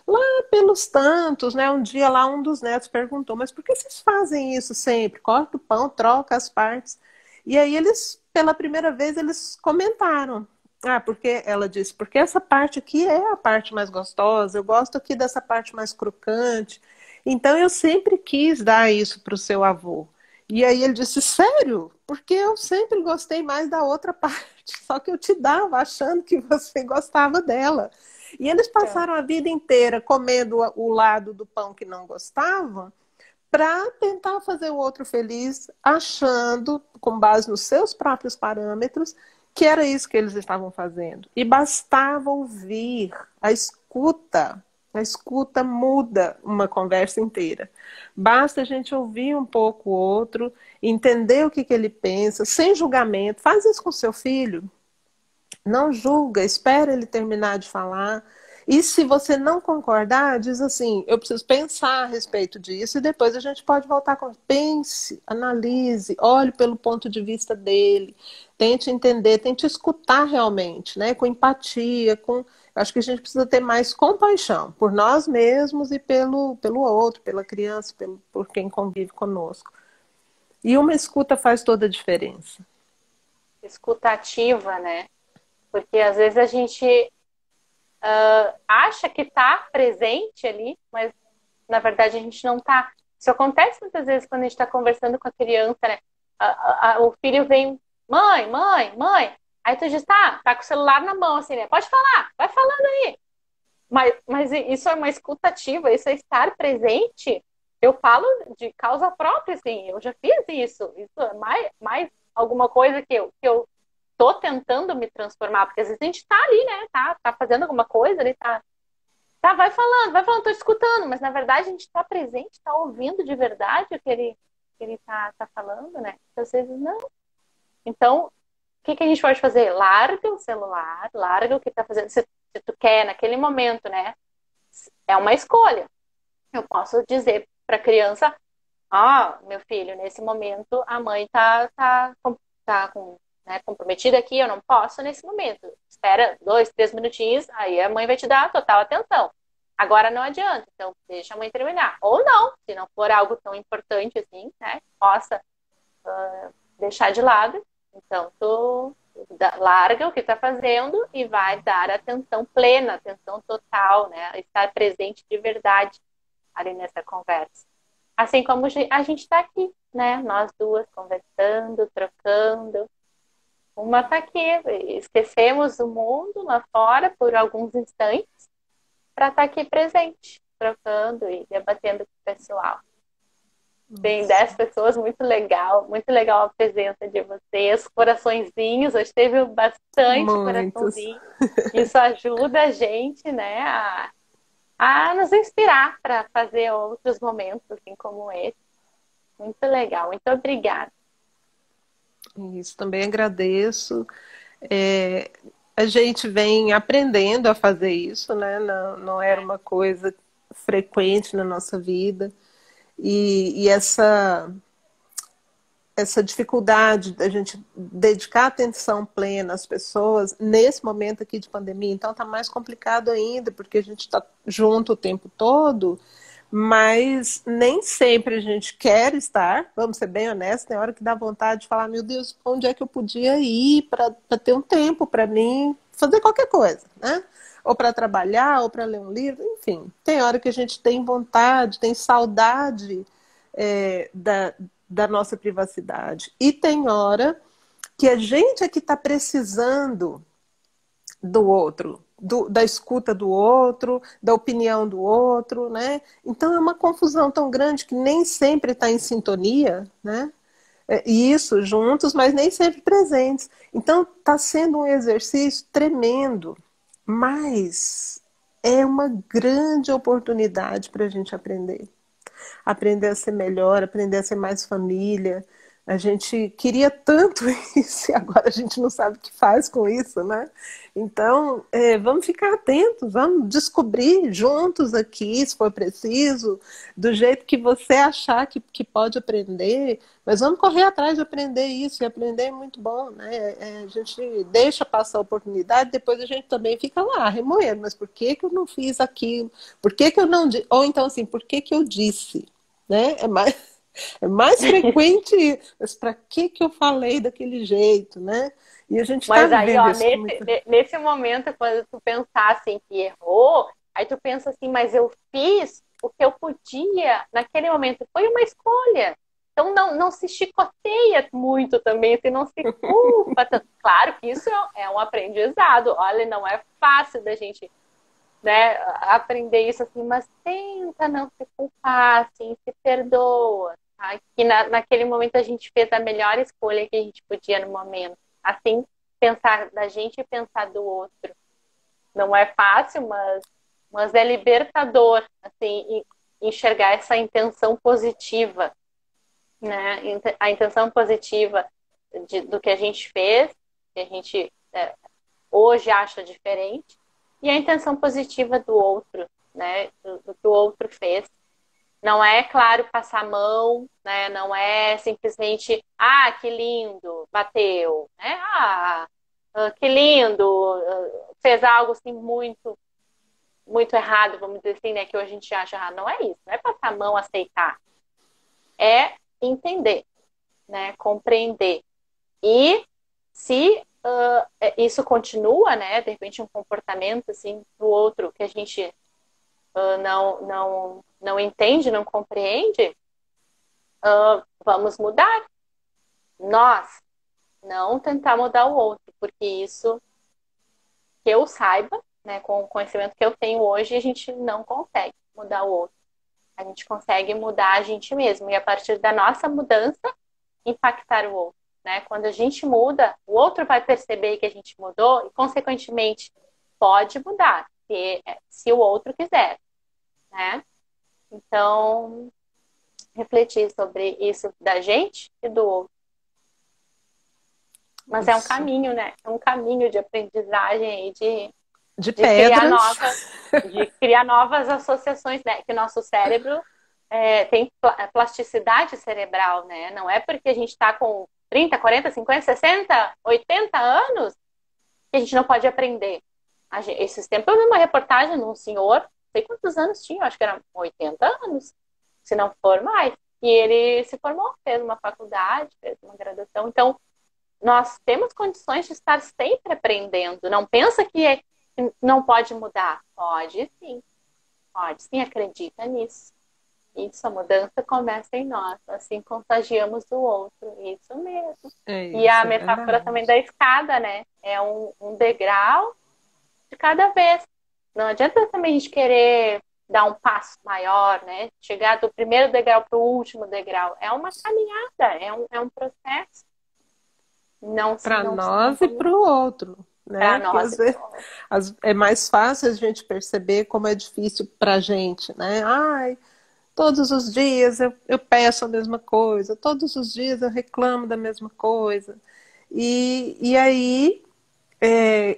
[SPEAKER 2] Lá pelos tantos, né? Um dia lá um dos netos perguntou: mas por que vocês fazem isso sempre? Corta o pão, troca as partes. E aí eles, pela primeira vez, eles comentaram. Ah, porque ela disse, porque essa parte aqui é a parte mais gostosa, eu gosto aqui dessa parte mais crocante. Então eu sempre quis dar isso para o seu avô. E aí ele disse, sério? Porque eu sempre gostei mais da outra parte, só que eu te dava achando que você gostava dela. E eles
[SPEAKER 1] Então,
[SPEAKER 2] passaram a vida inteira comendo o lado do pão que não gostavam para tentar fazer o outro feliz, achando, com base nos seus próprios parâmetros, que era isso que eles estavam fazendo. E bastava ouvir a escuta. A escuta muda uma conversa inteira. Basta a gente ouvir um pouco o outro, entender o que ele pensa, sem julgamento. Faz isso com seu filho. Não julga, espera ele terminar de falar. E se você não concordar, diz assim, eu preciso pensar a respeito disso e depois a gente pode voltar com... Pense, analise, olhe pelo ponto de vista dele, tente entender, tente escutar realmente, né? Com empatia, com... Acho que a gente precisa ter mais compaixão por nós mesmos e pelo outro, pela criança, por quem convive conosco. E uma escuta faz toda a diferença.
[SPEAKER 1] escutativa, né? Porque às vezes a gente acha que está presente ali, mas na verdade a gente não está. Isso acontece muitas vezes quando a gente está conversando com a criança, né? O filho vem, mãe, mãe, mãe. Aí tu diz, tá com o celular na mão, assim, né? Pode falar, vai falando aí. Mas isso é uma escutativa, isso é estar presente. Eu falo de causa própria, assim, eu já fiz isso. Isso é mais alguma coisa que eu tô tentando me transformar, porque às vezes a gente tá ali, né? Tá fazendo alguma coisa, ali tá, vai falando, tô escutando, mas na verdade a gente tá presente, tá ouvindo de verdade o que ele tá falando, né? Então, às vezes não. Então, o que a gente pode fazer? Larga o celular, larga o que tá fazendo. Se tu quer naquele momento, né? É uma escolha. Eu posso dizer para a criança, meu filho, nesse momento a mãe tá comprometida aqui, eu não posso nesse momento. Espera 2, 3 minutinhos, aí a mãe vai te dar total atenção. Agora não adianta, então deixa a mãe terminar. Ou não, se não for algo tão importante assim, né? Possa deixar de lado. Então, tu larga o que está fazendo e vai dar atenção plena, atenção total, né? Estar presente de verdade ali nessa conversa. Assim como a gente está aqui, né? Nós duas conversando, trocando. Uma está aqui, esquecemos o mundo lá fora por alguns instantes para estar aqui presente, trocando e debatendo com o pessoal. Tem 10 pessoas, muito legal a presença de vocês, coraçõezinhos, hoje teve bastante
[SPEAKER 2] Muitos.
[SPEAKER 1] coraçãozinho. Isso ajuda a gente, né, a nos inspirar para fazer outros momentos assim como esse. Muito legal, muito obrigada.
[SPEAKER 2] Isso, também agradeço. É, a gente vem aprendendo a fazer isso, né? Não era uma coisa frequente na nossa vida. E essa dificuldade da gente dedicar atenção plena às pessoas nesse momento aqui de pandemia, então está mais complicado ainda, porque a gente está junto o tempo todo, mas nem sempre a gente quer estar, vamos ser bem honestos, tem hora que dá vontade de falar, meu Deus, onde é que eu podia ir para ter um tempo para mim fazer qualquer coisa, né? Ou para trabalhar, ou para ler um livro, enfim. Tem hora que a gente tem vontade, tem saudade da nossa privacidade. E tem hora que a gente é que está precisando do outro, da escuta do outro, da opinião do outro, né? Então é uma confusão tão grande que nem sempre está em sintonia, né? E isso juntos, mas nem sempre presentes. Então está sendo um exercício tremendo, mas é uma grande oportunidade para a gente aprender a ser melhor, aprender a ser mais família. A gente queria tanto isso e agora a gente não sabe o que faz com isso, né? Então, vamos ficar atentos, vamos descobrir juntos aqui, se for preciso, do jeito que você achar que pode aprender, mas vamos correr atrás de aprender isso, e aprender é muito bom, né? A gente deixa passar a oportunidade, depois a gente também fica lá, remoendo, mas por que eu não fiz aquilo? Por que eu não disse? Ou então assim, por que eu disse? Né? É mais frequente, mas para que eu falei daquele jeito, né? E a gente está
[SPEAKER 1] Mas aí,
[SPEAKER 2] vivendo
[SPEAKER 1] ó,
[SPEAKER 2] isso com muita...
[SPEAKER 1] nesse momento, quando tu pensar assim que errou, aí tu pensa assim, mas eu fiz o que eu podia naquele momento. Foi uma escolha. Então não se chicoteia muito também, assim, não se culpa tanto. Claro que isso é um aprendizado. Olha, não é fácil da gente, né, aprender isso assim, mas tenta não se culpar, assim, se perdoa. Tá? Que naquele momento a gente fez a melhor escolha que a gente podia no momento. Assim, pensar da gente e pensar do outro. Não é fácil, mas é libertador, assim, enxergar essa intenção positiva, né? A intenção positiva do que a gente fez, que a gente hoje acha diferente, e a intenção positiva do outro, né? Do que o outro fez. Não é, claro, passar a mão, né? Não é simplesmente, que lindo, bateu, né? Que lindo, fez algo assim muito, muito errado, vamos dizer assim, né? Que hoje a gente acha errado. Não é isso, não é passar a mão, aceitar. É entender, né? Compreender. E se isso continua, né? De repente um comportamento assim do outro que a gente não entende, não compreende, vamos mudar. Nós, não tentar mudar o outro, porque isso que eu saiba, né, com o conhecimento que eu tenho hoje, a gente não consegue mudar o outro. A gente consegue mudar a gente mesmo e a partir da nossa mudança impactar o outro. né? Quando a gente muda, o outro vai perceber que a gente mudou e, consequentemente, pode mudar, se o outro quiser, né? Então, refletir sobre isso da gente e do outro. Mas é um
[SPEAKER 2] Isso.
[SPEAKER 1] caminho, né? É um caminho de aprendizagem e
[SPEAKER 2] De
[SPEAKER 1] de criar
[SPEAKER 2] pedras.
[SPEAKER 1] novas associações, né? Que o nosso cérebro tem plasticidade cerebral, né? Não é porque a gente está com 30, 40, 50, 60, 80 anos que a gente não pode aprender. Esses tempos eu vi uma reportagem de um senhor, não sei quantos anos tinha, acho que era 80 anos, se não for mais. E ele se formou, fez uma faculdade, fez uma graduação. Então, nós temos condições de estar sempre aprendendo. Não pensa que não pode mudar. Pode sim, acredita nisso. Isso, a mudança começa em nós, assim contagiamos o outro, isso mesmo.
[SPEAKER 2] É
[SPEAKER 1] E a
[SPEAKER 2] isso, é
[SPEAKER 1] metáfora também
[SPEAKER 2] verdade.
[SPEAKER 1] da escada, né? É um degrau de cada vez. Não adianta também a gente querer dar um passo maior, né? Chegar do primeiro degrau para o último degrau. É uma caminhada, é um processo. Não,
[SPEAKER 2] Para
[SPEAKER 1] não
[SPEAKER 2] nós e
[SPEAKER 1] vamos
[SPEAKER 2] para o outro,
[SPEAKER 1] para
[SPEAKER 2] né? Porque
[SPEAKER 1] nós
[SPEAKER 2] às
[SPEAKER 1] e para
[SPEAKER 2] vezes
[SPEAKER 1] o outro.
[SPEAKER 2] é mais fácil a gente perceber como é difícil para a gente, né? Ai, todos os dias eu peço a mesma coisa, todos os dias eu reclamo da mesma coisa. E aí,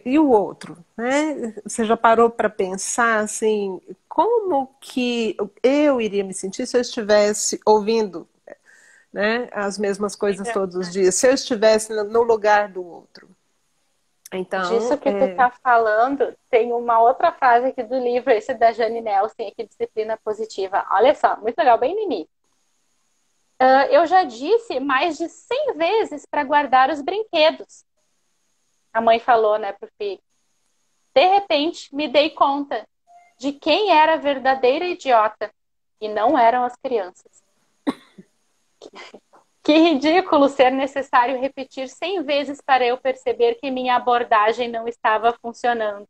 [SPEAKER 2] e o outro, né? Você já parou para pensar assim, como que eu iria me sentir se eu estivesse ouvindo, né, as mesmas coisas todos os dias, se eu estivesse no lugar do outro?
[SPEAKER 1] Disso
[SPEAKER 2] Então,
[SPEAKER 1] que tu tá falando, tem uma outra frase aqui do livro, esse da Jane Nelson, aqui, Disciplina Positiva. Olha só, muito legal, bem no início. Eu já disse mais de 100 vezes para guardar os brinquedos. A mãe falou, né, pro filho. De repente, me dei conta de quem era a verdadeira idiota. E não eram as crianças. Que ridículo ser necessário repetir 100 vezes para eu perceber que minha abordagem não estava funcionando.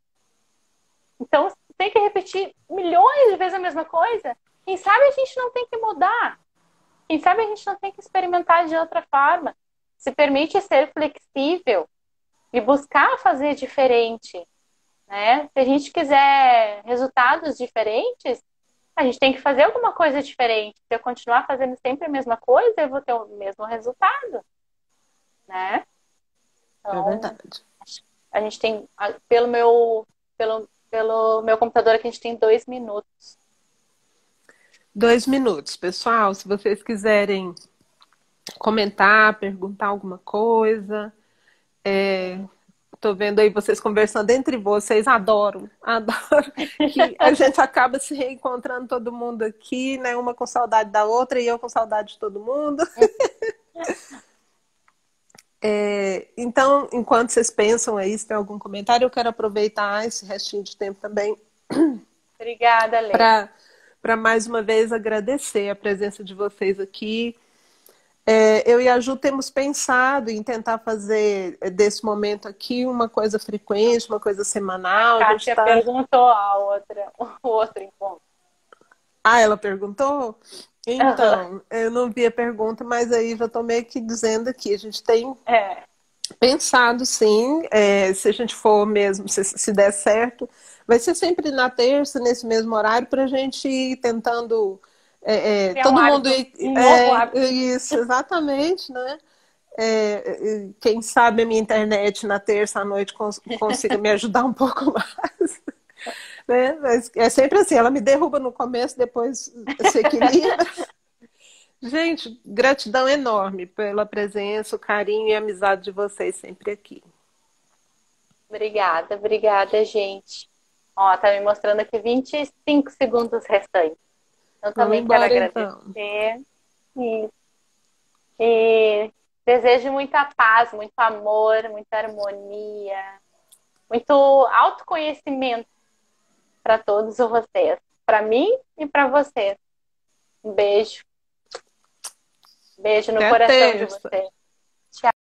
[SPEAKER 1] Então, tem que repetir milhões de vezes a mesma coisa. Quem sabe a gente não tem que mudar. Quem sabe a gente não tem que experimentar de outra forma. Se permite ser flexível e buscar fazer diferente, né? Se a gente quiser resultados diferentes, a gente tem que fazer alguma coisa diferente. Se eu continuar fazendo sempre a mesma coisa, eu vou ter o mesmo resultado, né?
[SPEAKER 2] é
[SPEAKER 1] Então,
[SPEAKER 2] verdade.
[SPEAKER 1] a gente tem, pelo meu computador aqui, a gente tem 2 minutos.
[SPEAKER 2] 2 minutos, pessoal. Se vocês quiserem comentar, perguntar alguma coisa, tô vendo aí vocês conversando entre vocês, adoro, adoro que a gente acaba se reencontrando todo mundo aqui, né? Uma com saudade da outra e eu com saudade de todo mundo. Então, enquanto vocês pensam aí, se tem algum comentário, eu quero aproveitar esse restinho de tempo também
[SPEAKER 1] Obrigada, Lê.
[SPEAKER 2] para mais uma vez agradecer a presença de vocês aqui. Eu e a Ju temos pensado em tentar fazer desse momento aqui uma coisa frequente, uma coisa
[SPEAKER 1] A
[SPEAKER 2] semanal. A gente
[SPEAKER 1] Kátia
[SPEAKER 2] está.
[SPEAKER 1] perguntou o outro encontro.
[SPEAKER 2] Ah, ela perguntou?
[SPEAKER 1] Uhum.
[SPEAKER 2] Então, eu não vi a pergunta, mas aí já estou meio que dizendo aqui. A gente tem
[SPEAKER 1] É,
[SPEAKER 2] pensado, sim, se a gente for mesmo, se der certo, vai ser sempre na terça, nesse mesmo horário, para a gente ir tentando.
[SPEAKER 1] criar um
[SPEAKER 2] Todo mundo.
[SPEAKER 1] hábito, um novo hábito.
[SPEAKER 2] Isso, exatamente, né? Quem sabe a minha internet na terça à noite consiga me ajudar um pouco mais. Né? Mas é sempre assim, ela me derruba no começo, depois se equilibra. Gente, gratidão enorme pela presença, o carinho e a amizade de vocês sempre aqui.
[SPEAKER 1] Obrigada, gente. Ó, tá me mostrando aqui 25 segundos restantes. Eu
[SPEAKER 2] Vamos
[SPEAKER 1] também quero
[SPEAKER 2] embora então.
[SPEAKER 1] agradecer. E desejo muita paz, muito amor, muita harmonia, muito autoconhecimento para todos vocês, para mim e para vocês. Um beijo. Beijo no
[SPEAKER 2] Até
[SPEAKER 1] coração de
[SPEAKER 2] terça.
[SPEAKER 1] vocês.